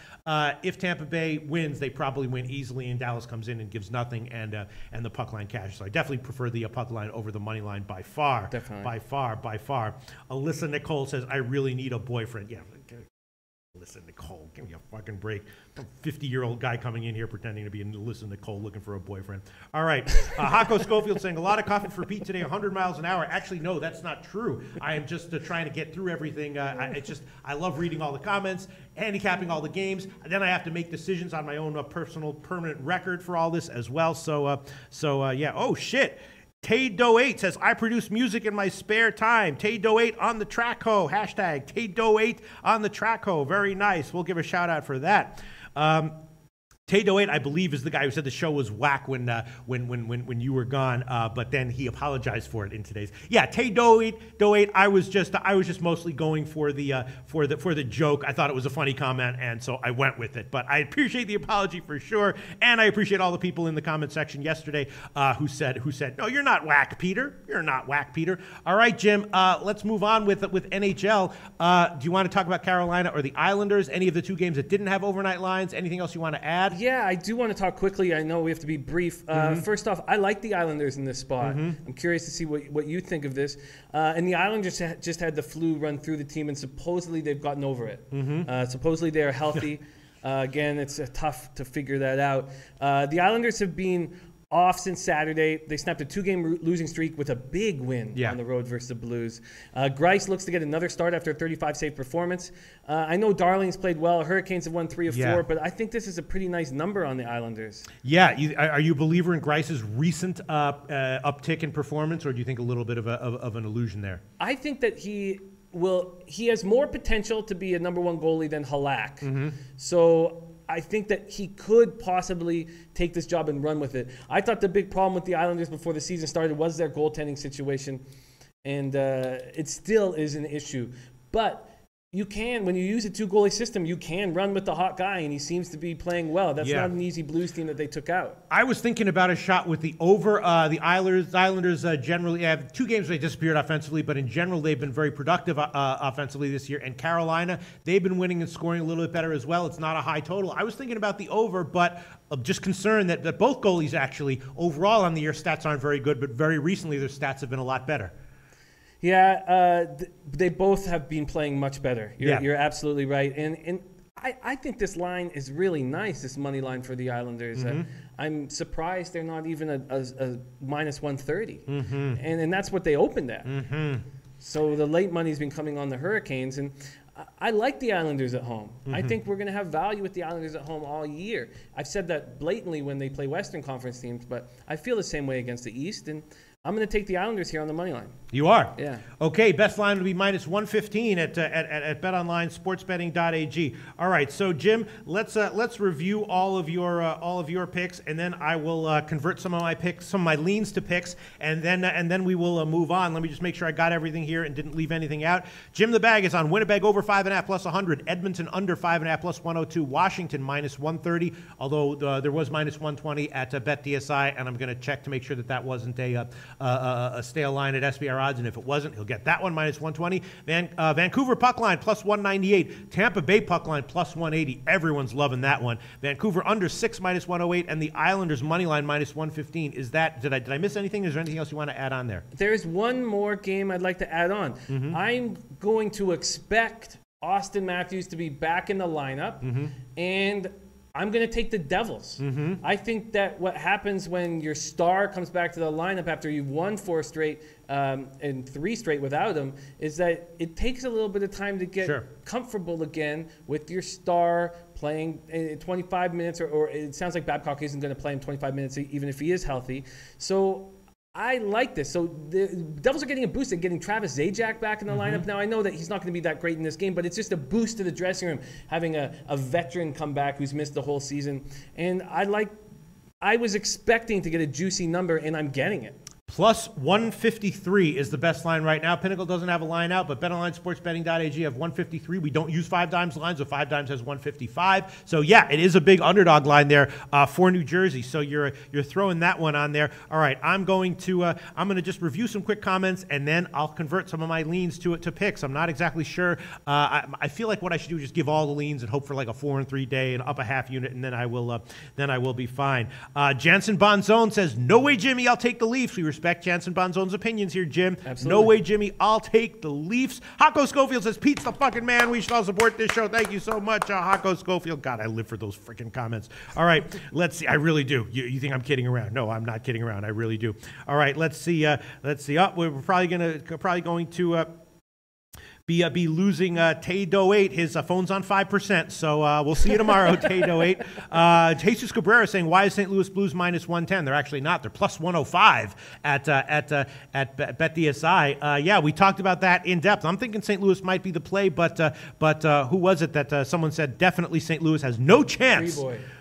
If Tampa Bay wins, they probably win easily, and Dallas comes in and gives nothing, and the puck line cash. So I definitely prefer the puck line over the money line by far. Definitely. By far. Alyssa Nicole says, "I really need a boyfriend." Yeah. Alyssa Nicole, give me a fucking break. Some 50-year-old guy coming in here pretending to be Alyssa Nicole looking for a boyfriend. All right. Hako Schofield saying, "A lot of coffee for Pete today, 100 miles an hour." Actually, no, that's not true. I am just trying to get through everything. I love reading all the comments, handicapping all the games. Then I have to make decisions on my own personal permanent record for all this as well. So yeah. Oh, shit. Tay-Do8 says, "I produce music in my spare time." Tay-Do8 on the track ho. Hashtag Tay-Do8 on the track ho. Very nice. We'll give a shout out for that. Tay-Do8, I believe, is the guy who said the show was whack when you were gone, but then he apologized for it in today's. Yeah, Tay-Do8, I was just mostly going for the joke. I thought it was a funny comment, and so I went with it. But I appreciate the apology for sure, and I appreciate all the people in the comment section yesterday who said, "No, you're not whack, Peter. You're not whack, Peter." All right, Jim. Let's move on with NHL. Do you want to talk about Carolina or the Islanders? Any of the 2 games that didn't have overnight lines? Anything else you want to add? Yeah, I do want to talk quickly. I know we have to be brief. First off, I like the Islanders in this spot. I'm curious to see what you think of this. And the Islanders just had the flu run through the team, and supposedly they've gotten over it. Supposedly they're healthy. Again, it's tough to figure that out. The Islanders have been off since Saturday. They snapped a 2-game losing streak with a big win on the road versus the Blues. Grice looks to get another start after a 35-save performance. I know Darling's played well. Hurricanes have won 3 of 4, but I think this is a pretty nice number on the Islanders. Yeah. Are you a believer in Grice's recent uptick in performance, or do you think a little bit of an illusion there? I think that he has more potential to be a number 1 goalie than Halak. So I think that he could possibly take this job and run with it. I thought the big problem with the Islanders before the season started was their goaltending situation, and it still is an issue. But you can, when you use a 2-goalie system, you can run with the hot guy, and he seems to be playing well. That's not an easy Blues team that they took out. I was thinking about a shot with the over. The Islanders generally have 2 games where they disappeared offensively, but in general, they've been very productive offensively this year. And Carolina, they've been winning and scoring a little bit better as well. It's not a high total. I was thinking about the over, but I'm just concerned that both goalies actually, overall on the year, stats aren't very good, but very recently their stats have been a lot better. Yeah, they both have been playing much better. You're absolutely right. And I think this line is really nice, this money line for the Islanders. I'm surprised they're not even a minus 130. And that's what they opened at. So the late money's been coming on the Hurricanes. And I like the Islanders at home. I think we're going to have value with the Islanders at home all year. I've said that blatantly when they play Western Conference teams, but I feel the same way against the East. And I'm going to take the Islanders here on the money line. You are? Yeah. Okay, best line would be minus 115 at BetOnline, sportsbetting.ag. All right, so Jim, let's review all of your picks, and then I will convert some of my leans to picks, and then we will move on. Let me just make sure I got everything here and didn't leave anything out. Jim the Bag is on Winnipeg over 5.5 plus 100, Edmonton under 5.5 plus 102, Washington minus 130, although there was minus 120 at BetDSI, and I'm going to check to make sure that wasn't a stale line at SBR odds, and if it wasn't, he'll get that one minus 120. Vancouver puck line plus 198. Tampa Bay puck line plus 180. Everyone's loving that one. Vancouver under 6 minus 108, and the Islanders money line minus 115. Did I miss anything? Is there anything else you want to add on there? There's one more game I'd like to add on. I'm going to expect Austin Matthews to be back in the lineup, and I'm going to take the Devils. I think that what happens when your star comes back to the lineup after you've won 4 straight and 3 straight without him is that it takes a little bit of time to get comfortable again with your star playing 25 minutes, or it sounds like Babcock isn't going to play him 25 minutes even if he is healthy. So I like this. So the Devils are getting a boost. They're getting Travis Zajac back in the lineup. Now, I know that he's not going to be that great in this game, but it's just a boost to the dressing room, having a veteran come back who's missed the whole season. And I was expecting to get a juicy number, and I'm getting it. Plus 153 is the best line right now. Pinnacle doesn't have a line out, but BetOnline, sportsbetting.ag have 153. We don't use 5 dimes lines, so 5 dimes has 155. So yeah, it is a big underdog line there for New Jersey. So you're throwing that one on there. All right, I'm going to just review some quick comments, and then I'll convert some of my leans to picks. I'm not exactly sure. I feel like what I should do is just give all the leans and hope for like a 4-3 day and up a half unit, and then I will be fine. Jansen Bonzone says, "No way, Jimmy. I'll take the Leafs." We respect Jansen Bonzone's opinions here, Jim. Absolutely. No way, Jimmy. I'll take the Leafs. Hako Schofield says, "Pete's the fucking man. We should all support this show." Thank you so much, Hako Schofield. God, I live for those freaking comments. All right, let's see. I really do. You think I'm kidding around? No, I'm not kidding around. I really do. All right, let's see. We're probably going to be losing Tay Doe 8. His phone's on 5%, so we'll see you tomorrow, Tay Doe 8. Jesus Cabrera saying, "Why is St. Louis Blues minus 110? They're actually not. They're plus 105 at BetDSI. Yeah, we talked about that in depth. I'm thinking St. Louis might be the play, but who was it that someone said definitely St. Louis has no chance?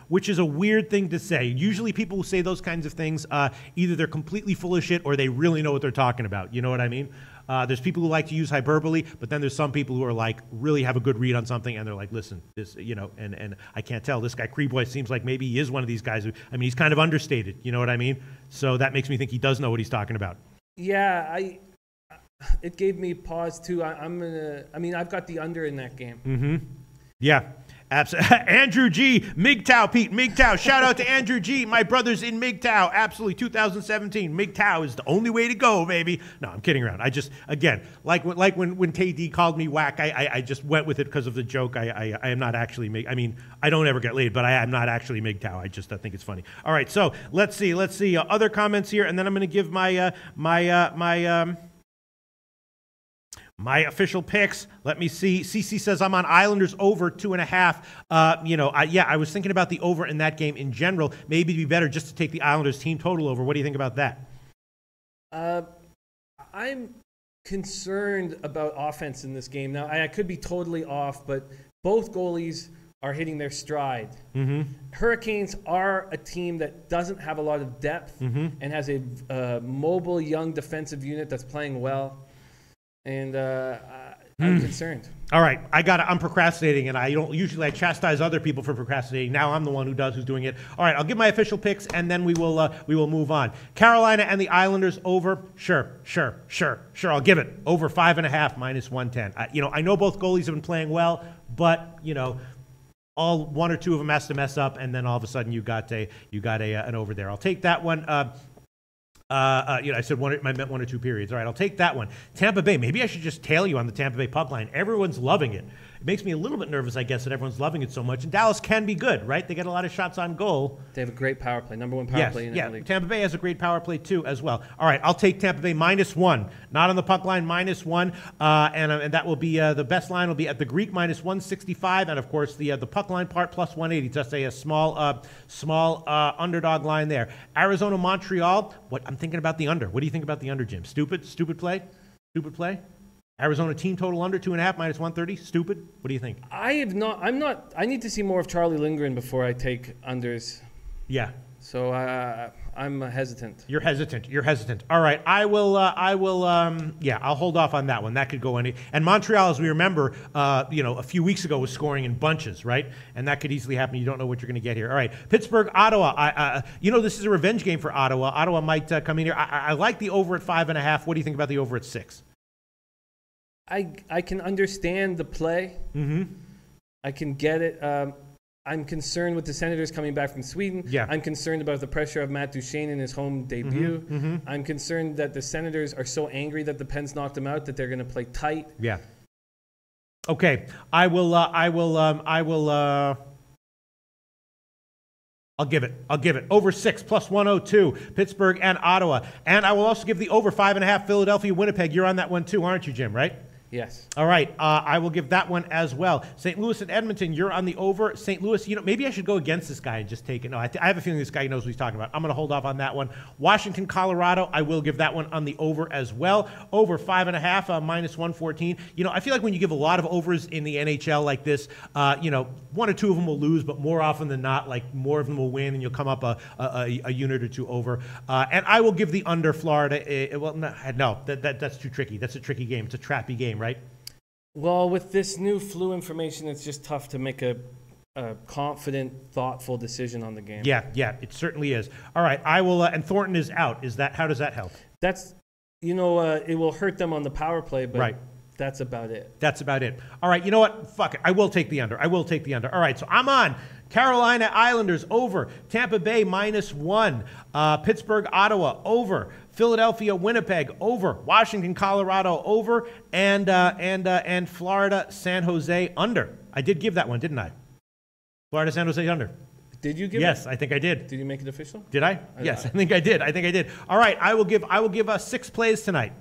Which is a weird thing to say. Usually people who say those kinds of things, either they're completely full of shit or they really know what they're talking about. You know what I mean? There's people who like to use hyperbole, but then there's some people who are like, really have a good read on something, and they're like, listen, this, and I can't tell. This guy Creeboy seems like maybe he is one of these guys who, he's kind of understated. You know what I mean? So that makes me think he does know what he's talking about. Yeah, it gave me pause too. I've got the under in that game. Yeah. Andrew G, MGTOW, Pete, MGTOW. Shout out to Andrew G, my brothers in MGTOW. Absolutely, 2017. MGTOW is the only way to go, baby. No, I'm kidding around. I just, again, like when KD called me whack, I just went with it because of the joke. I am not actually I mean, I don't ever get laid, but I am not actually MGTOW. I just think it's funny. All right, so let's see. Other comments here, and then I'm going to give my my official picks. Let me see. CC says I'm on Islanders over 2.5. I was thinking about the over in that game in general. Maybe it'd be better just to take the Islanders team total over. What do you think about that? I'm concerned about offense in this game. Now, I could be totally off, but both goalies are hitting their stride. Mm-hmm. Hurricanes are a team that doesn't have a lot of depth and has a mobile, young defensive unit that's playing well. And I'm concerned. All right, I'm procrastinating, and I don't usually chastise other people for procrastinating. Now I'm the one who's doing it. All right, I'll give my official picks, and then we will move on. Carolina and the Islanders over. Sure. I'll give it over 5.5 minus 110. I know both goalies have been playing well, but all one or two of them has to mess up, and then all of a sudden you got an over there. I'll take that one. I said I meant 1 or 2 periods. All right, I'll take that one. Tampa Bay. Maybe I should just tail you on the Tampa Bay puck line. Everyone's loving it. It makes me a little bit nervous, I guess, that everyone's loving it so much. And Dallas can be good, right? They get a lot of shots on goal. They have a great power play. Number 1 power play in the league. Tampa Bay has a great power play, too, as well. All right, I'll take Tampa Bay -1. Not on the puck line, -1. And that will be the best line will be at the Greek -165. And, of course, the puck line part +180. Just a small underdog line there. Arizona, Montreal. I'm thinking about the under. What do you think about the under, Jim? Stupid play? Stupid play? Arizona team total under 2.5 -130. Stupid. What do you think? I need to see more of Charlie Lindgren before I take unders. Yeah. So I'm hesitant. You're hesitant. All right. I'll hold off on that one. That could go any. And Montreal, as we remember, a few weeks ago was scoring in bunches, right? And that could easily happen. You don't know what you're going to get here. All right. Pittsburgh, Ottawa. This is a revenge game for Ottawa. Ottawa might come in here. I like the over at 5.5. What do you think about the over at 6? I can understand the play. Mm-hmm. I can get it. I'm concerned with the Senators coming back from Sweden. Yeah. I'm concerned about the pressure of Matt Duchene in his home debut. Mm-hmm. I'm concerned that the Senators are so angry that the Pens knocked them out that they're going to play tight. Yeah. Okay. I'll give it. Over 6 +102. Pittsburgh and Ottawa. And I will also give the over 5.5 Philadelphia, Winnipeg. You're on that one too, aren't you, Jim, right? Yes. All right. I will give that one as well. St. Louis and Edmonton, you're on the over. St. Louis, maybe I should go against this guy and just take it. No, I have a feeling this guy knows what he's talking about. I'm going to hold off on that one. Washington, Colorado, I will give that one on the over as well. Over 5.5 -114. I feel like when you give a lot of overs in the NHL like this, 1 or 2 of them will lose, but more often than not, like more of them will win, and you'll come up a unit or 2 over. And I will give the under Florida. That's too tricky. That's a tricky game. It's a trappy game. Right? Well, with this new flu information, it's just tough to make a confident, thoughtful decision on the game. Yeah, it certainly is. All right, I will. And Thornton is out. How does that help? That's, it will hurt them on the power play, but right. That's about it. All right, you know what? Fuck it. I will take the under. All right, so I'm on Carolina Islanders over, Tampa Bay -1, Pittsburgh, Ottawa over, Philadelphia, Winnipeg over, Washington, Colorado over, and Florida, San Jose under. I did give that one, didn't I? Florida, San Jose under. Did you give Yes, it? I think I did. Did you make it official? Did I? Yes, I think I did. All right, I will give us 6 plays tonight.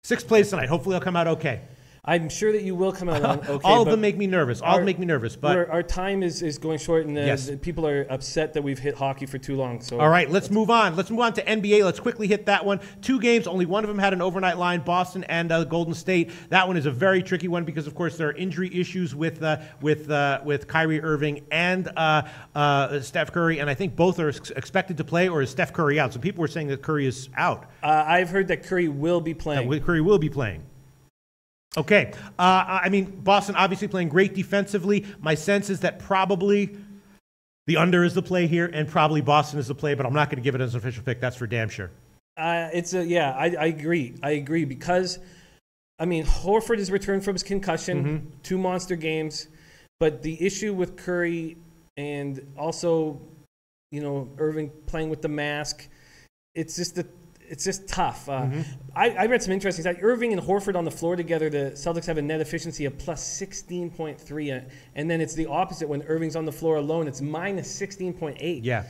6 plays tonight. Hopefully, I'll come out okay. I'm sure that you will come out on okay. All of them make me nervous. But our time is going short, and people are upset that we've hit hockey for too long. So all right, let's move on. Let's move on to NBA. Let's quickly hit that one. 2 games. Only one of them had an overnight line. Boston and Golden State. That one is a very tricky one because, of course, there are injury issues with Kyrie Irving and Steph Curry, and I think both are expected to play. Or is Steph Curry out? So people were saying that Curry is out. I've heard that Curry will be playing. Curry will be playing. Okay. Boston obviously playing great defensively. My sense is that probably the under is the play here, and probably Boston is the play, but I'm not going to give it as an official pick. That's for damn sure. I agree. I agree because, Horford has returned from his concussion, 2 monster games. But the issue with Curry and also, Irving playing with the mask, it's just tough. I read some interesting stuff. Irving and Horford on the floor together, the Celtics have a net efficiency of plus 16.3. And then it's the opposite when Irving's on the floor alone. It's minus 16.8. Yeah.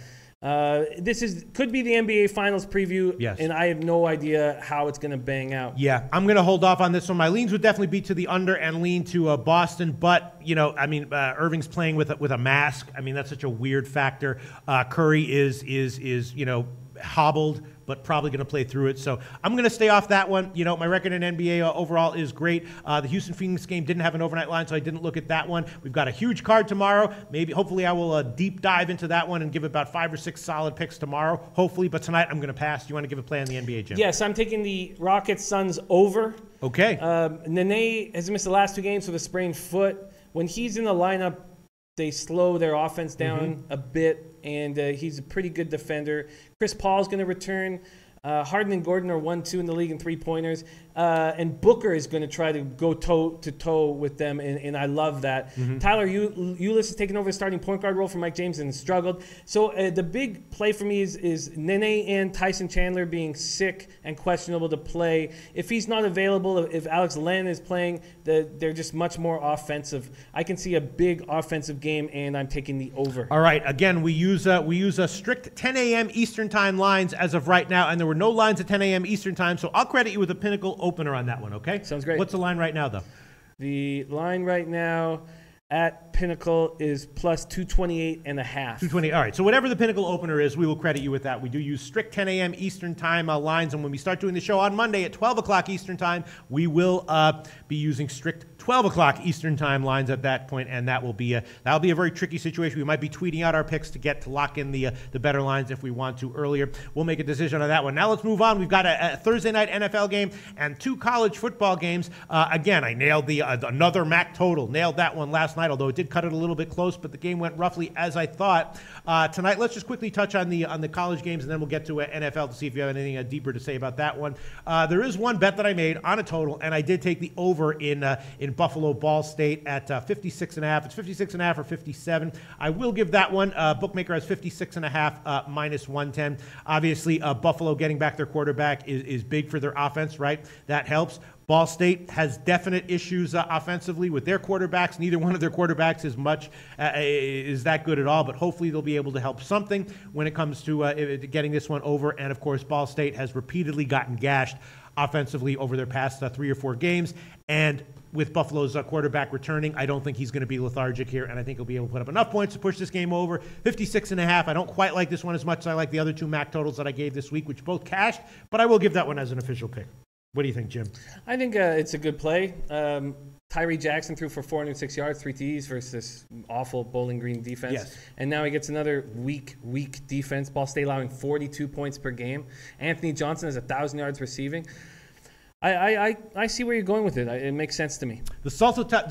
This could be the NBA Finals preview, and I have no idea how it's going to bang out. Yeah, I'm going to hold off on this one. My leans would definitely be to the under and lean to Boston, but Irving's playing with a mask. I mean, that's such a weird factor. Curry is hobbled, but probably going to play through it. So I'm going to stay off that one. My record in NBA overall is great. The Houston-Phoenix game didn't have an overnight line, so I didn't look at that one. We've got a huge card tomorrow. Hopefully I will deep dive into that one and give about 5 or 6 solid picks tomorrow, hopefully. But tonight I'm going to pass. Do you want to give a play on the NBA, Jim? Yes, I'm taking the Rockets-Suns over. Okay. Nene has missed the last 2 games with a sprained foot. When he's in the lineup, they slow their offense down a bit, and he's a pretty good defender. Chris Paul's going to return. Harden and Gordon are 1-2 in the league in 3-pointers. And Booker is going to try to go toe-to-toe with them, and I love that. Tyler Ulis is taking over the starting point guard role for Mike James and struggled. So the big play for me is Nene and Tyson Chandler being sick and questionable to play. If he's not available, if Alex Len is playing, they're just much more offensive. I can see a big offensive game, and I'm taking the over. All right. Again, we use a strict 10 a.m. Eastern time lines as of right now, and there were no lines at 10 a.m. Eastern time, so I'll credit you with a Pinnacle opener on that one, okay? Sounds great. What's the line right now, though? The line right now at Pinnacle is plus 228.5. 220. All right. So whatever the Pinnacle opener is, we will credit you with that. We do use strict 10 a.m. Eastern time lines, and when we start doing the show on Monday at 12 o'clock Eastern time, we will be using strict 12 o'clock Eastern time lines at that point, and that'll be a very tricky situation. We might be tweeting out our picks to lock in the better lines if we want to earlier. We'll make a decision on that one. Now let's move on. We've got a Thursday night NFL game and 2 college football games. Again, I nailed another MAC total. Nailed that one last night, although it did cut it a little bit close, but the game went roughly as I thought. Tonight, let's just quickly touch on the college games, and then we'll get to NFL to see if you have anything deeper to say about that one. There is one bet that I made on a total, and I did take the over in Buffalo Ball State at 56.5. It's 56.5 or 57. I will give that one. Bookmaker has 56.5 minus 110. Obviously, Buffalo getting back their quarterback is big for their offense, right? That helps. Ball State has definite issues offensively with their quarterbacks. Neither one of their quarterbacks is that good at all, but hopefully they'll be able to help something when it comes to getting this one over. And, of course, Ball State has repeatedly gotten gashed offensively over their past 3 or 4 games. And with Buffalo's quarterback returning, I don't think he's going to be lethargic here, and I think he'll be able to put up enough points to push this game over. 56.5. I don't quite like this one as much as I like the other 2 MAC totals that I gave this week, which both cashed, but I will give that one as an official pick. What do you think, Jim? I think it's a good play. Tyree Jackson threw for 406 yards, 3 TDs versus this awful Bowling Green defense. Yes. And now he gets another weak defense. Ball State allowing 42 points per game. Anthony Johnson has 1,000 yards receiving. I see where you're going with it. It makes sense to me. The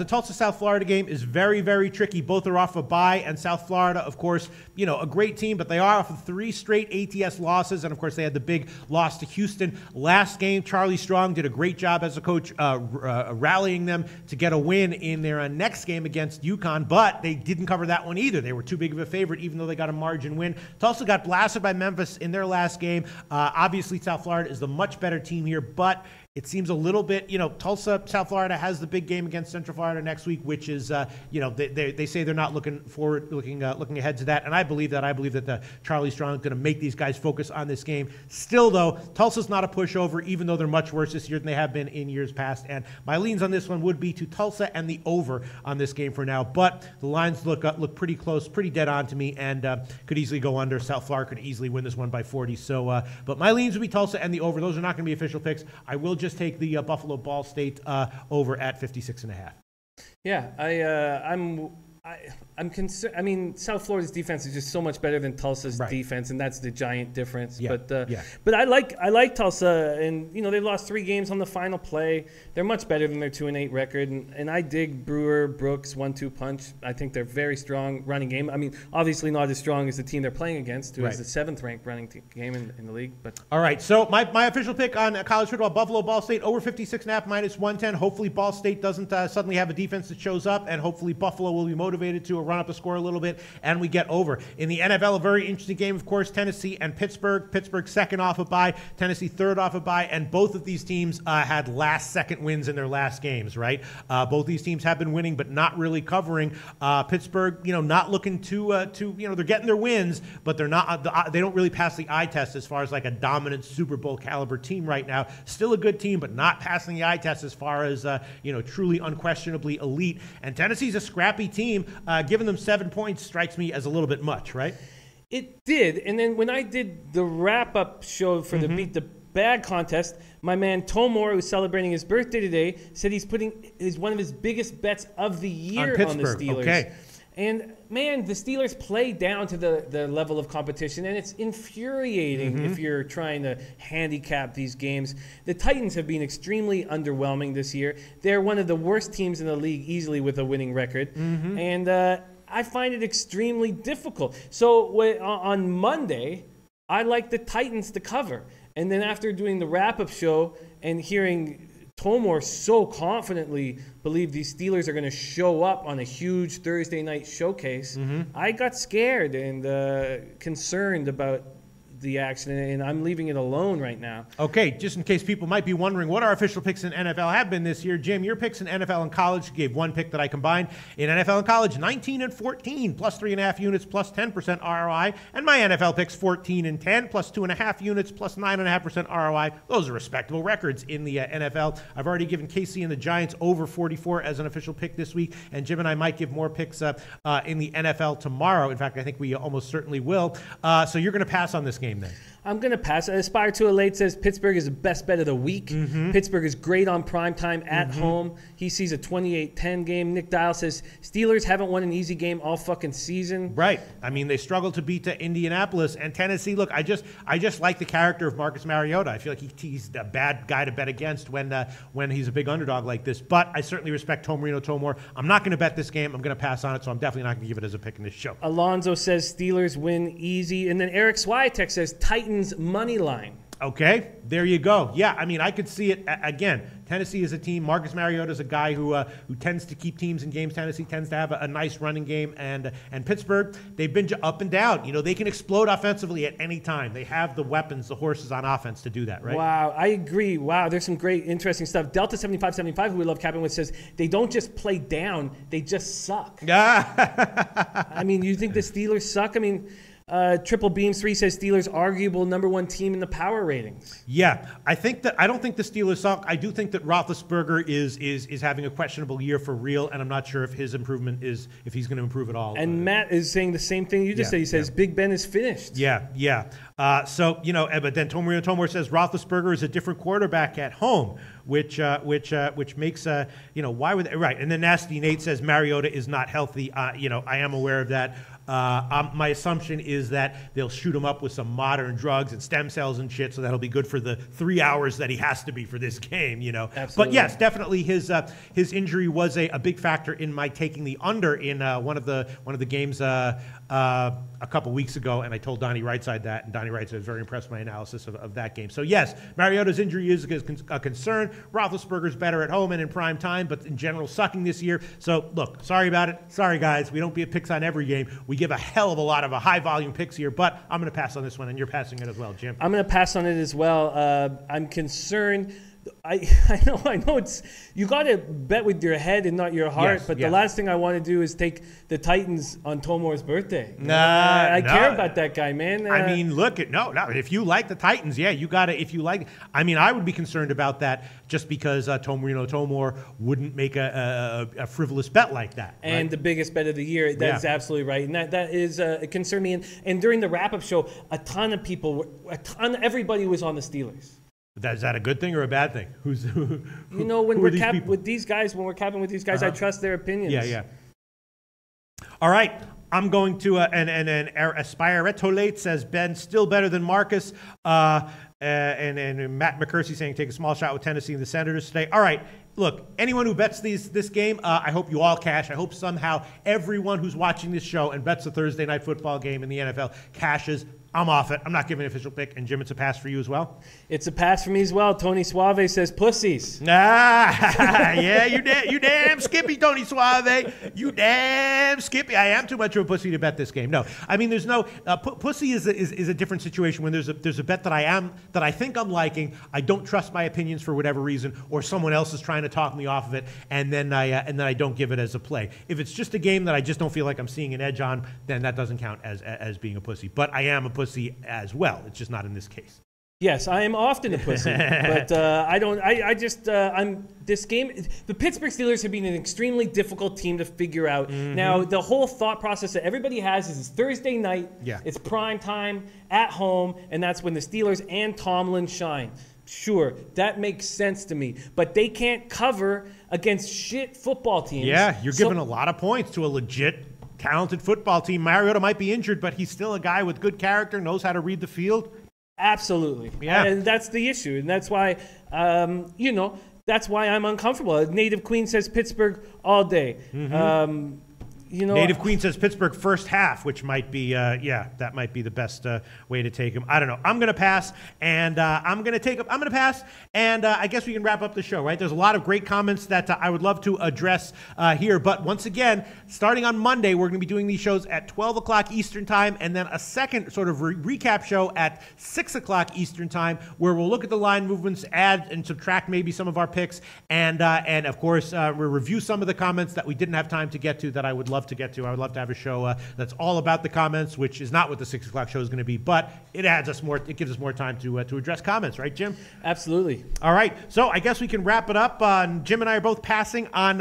Tulsa South Florida game is very, very tricky. Both are off a bye, and South Florida, of course, a great team, but they are off of 3 straight ATS losses, and of course they had the big loss to Houston last game. Charlie Strong did a great job as a coach rallying them to get a win in their next game against UConn, but they didn't cover that one either. They were too big of a favorite, even though they got a margin win. Tulsa got blasted by Memphis in their last game. Obviously, South Florida is the much better team here, but it seems a little bit, Tulsa, South Florida has the big game against Central Florida next week, which is, they say they're not looking ahead to that, and I believe that. I believe that Charlie Strong is going to make these guys focus on this game. Still, though, Tulsa's not a pushover, even though they're much worse this year than they have been in years past. And my leans on this one would be to Tulsa and the over on this game for now. But the lines look pretty close, pretty dead on to me, and could easily go under. South Florida could easily win this one by 40. So, but my leans would be Tulsa and the over. Those are not going to be official picks. I will just take the Buffalo Ball State over at 56.5. Yeah, I'm concerned. I mean, South Florida's defense is just so much better than Tulsa's defense, and that's the giant difference. Yeah. But I like Tulsa, and they lost 3 games on the final play. They're much better than their 2-8 record, and I dig Brewer Brooks 1-2 punch. I think they're very strong running game. I mean, obviously not as strong as the team they're playing against, who is the 7th ranked running game in the league. But all right, so my official pick on college football: Buffalo Ball State over 56.5 -110. Hopefully Ball State doesn't suddenly have a defense that shows up, and hopefully Buffalo will be motivated to run up the score a little bit, and we get over. In the NFL, a very interesting game, of course, Tennessee and Pittsburgh. Pittsburgh second off a bye, Tennessee third off a bye, and both of these teams had last-second wins in their last games, right? Both these teams have been winning, but not really covering. Pittsburgh, not looking to they're getting their wins, but they're not. They don't really pass the eye test as far as like a dominant Super Bowl caliber team right now. Still a good team, but not passing the eye test as far as truly unquestionably elite. And Tennessee's a scrappy team. Giving them 7 points strikes me as a little bit much, right? It did. And then when I did the wrap-up show for the Beat the Bag contest, my man Tomor, who's celebrating his birthday today, said he's putting one of his biggest bets of the year on the Steelers. Okay. And, man, the Steelers play down to the level of competition, and it's infuriating if you're trying to handicap these games. The Titans have been extremely underwhelming this year. They're one of the worst teams in the league, easily with a winning record. And I find it extremely difficult. So on Monday, I like the Titans to cover. And then after doing the wrap-up show and hearing Tomor so confidently believe these Steelers are going to show up on a huge Thursday night showcase, I got scared and concerned about the action, and I'm leaving it alone right now. Okay, just in case people might be wondering what our official picks in NFL have been this year, Jim, your picks in NFL and college, you gave one pick that I combined. In NFL and college, 19-14, plus 3.5 units, plus 10% ROI. And my NFL picks, 14-10, plus 2.5 units, plus 9.5% ROI. Those are respectable records in the NFL. I've already given KC and the Giants over 44 as an official pick this week, and Jim and I might give more picks in the NFL tomorrow. In fact, I think we almost certainly will. So you're going to pass on this game then? I'm going to pass. Aspire to Elate says Pittsburgh is the best bet of the week. Pittsburgh is great on primetime at home. He sees a 28-10 game. Nick Dial says Steelers haven't won an easy game all fucking season. Right. I mean, they struggled to beat Indianapolis and Tennessee. Look, I just like the character of Marcus Mariota. I feel like he's a bad guy to bet against when he's a big underdog like this. But I certainly respect Tomor. I'm not going to bet this game. I'm going to pass on it, so I'm definitely not going to give it as a pick in this show. Alonzo says Steelers win easy. And then Eric Swiatek says Titans money line. Okay, there you go. Yeah, I mean, I could see it. Again, Tennessee is a team. Marcus Mariota is a guy who tends to keep teams in games. Tennessee tends to have a nice running game. And Pittsburgh, they've been up and down. They can explode offensively at any time. They have the weapons, the horses on offense to do that, right? Wow, I agree. Wow, there's some great, interesting stuff. Delta 7575, who we love capping with, says they don't just play down, they just suck. I mean, you think the Steelers suck? I mean, Triple Beams 3 says Steelers arguable #1 team in the power ratings. Yeah, I don't think the Steelers suck. I do think that Roethlisberger is having a questionable year for real, and I'm not sure if his improvement is if he's going to improve at all. And Matt is saying the same thing you just said. He says Big Ben is finished. Yeah. But then Tomor says Roethlisberger is a different quarterback at home, which makes why would they, right? And then Nasty Nate says Mariota is not healthy. I am aware of that. My assumption is that they'll shoot him up with some modern drugs and stem cells and shit, so that'll be good for the 3 hours that he has to be for this game, Absolutely. But yes, definitely his injury was a big factor in my taking the under in one of the games a couple weeks ago, and I told Donnie Rightside that, and Donnie Rightside was very impressed with my analysis of that game. So yes, Mariota's injury is a concern. Roethlisberger's better at home and in prime time, but in general sucking this year. So look, sorry about it. Sorry guys, we don't get picks on every game. We give a hell of a lot of high volume picks here, but I'm going to pass on this one, and you're passing it as well, Jim. I'm going to pass on it as well. I'm concerned. I know it's you got to bet with your head and not your heart. Yes, but the last thing I want to do is take the Titans on Tomor's birthday. I care about that guy, man. I mean, look at no. If you like the Titans, you got to. If you like, I mean, I would be concerned about that just because Tomor wouldn't make a frivolous bet like that. And the biggest bet of the year. That's absolutely right, and that is a concern me. And during the wrap up show, everybody was on the Steelers. Is that a good thing or a bad thing? When we're capping with these guys, I trust their opinions. Yeah. All right. I'm going to, and Aspiretolate says, Ben, still better than Marcus. And Matt McCursey saying, take a small shot with Tennessee and the Senators today. All right. Look, anyone who bets this game, I hope you all cash. I hope somehow everyone who's watching this show and bets the Thursday night football game in the NFL cashes. I'm off it. I'm not giving an official pick. And Jim, it's a pass for you as well? It's a pass for me as well. Tony Suave says pussies. Yeah, you damn skippy, Tony Suave. You damn skippy. I am too much of a pussy to bet this game. No, I mean, there's no pussy is a different situation when there's a bet that I think I'm liking. I don't trust my opinions for whatever reason, or someone else is trying to talk me off of it, and then I don't give it as a play. If it's just a game that I just don't feel like I'm seeing an edge on, then that doesn't count as being a pussy. But I am a pussy as well. It's just not in this case. Yes, I am often a pussy, but I'm this game. The Pittsburgh Steelers have been an extremely difficult team to figure out. Mm-hmm. Now, the whole thought process that everybody has is it's Thursday night, it's prime time at home, and that's when the Steelers and Tomlin shine. Sure, that makes sense to me, but they can't cover against shit football teams. Yeah, you're giving a lot of points to a legit talented football team. Mariota might be injured, but he's still a guy with good character, knows how to read the field. Absolutely. Yeah. And that's the issue. And that's why, that's why I'm uncomfortable. Native Queen says Pittsburgh all day. Mm-hmm. Native Queen says Pittsburgh first half, which might be, that might be the best way to take him. I don't know. I'm going to pass, and I'm going to pass, and I guess we can wrap up the show, right? There's a lot of great comments that I would love to address here, but once again, starting on Monday, we're going to be doing these shows at 12 o'clock Eastern time, and then a second sort of recap show at 6 o'clock Eastern time, where we'll look at the line movements, add and subtract maybe some of our picks, and of course, we'll review some of the comments that we didn't have time to get to that I would love to get to. I would love to have a show that's all about the comments, which is not what the 6 o'clock show is going to be, but it gives us more time to address comments, right, Jim? Absolutely. All right, so I guess we can wrap it up. Jim and I are both passing on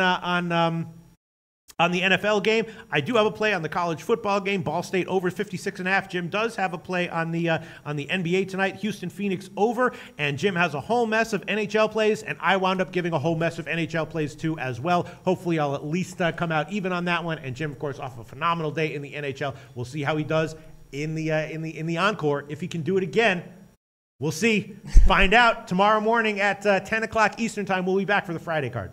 the NFL game. I do have a play on the college football game, Ball State over 56.5. Jim does have a play on the NBA tonight, Houston Phoenix over, and Jim has a whole mess of NHL plays, and I wound up giving a whole mess of NHL plays too as well. Hopefully I'll at least come out even on that one, and Jim, of course, off a phenomenal day in the NHL. We'll see how he does in the encore. If he can do it again, we'll see. Find out tomorrow morning at 10 o'clock Eastern time. We'll be back for the Friday card.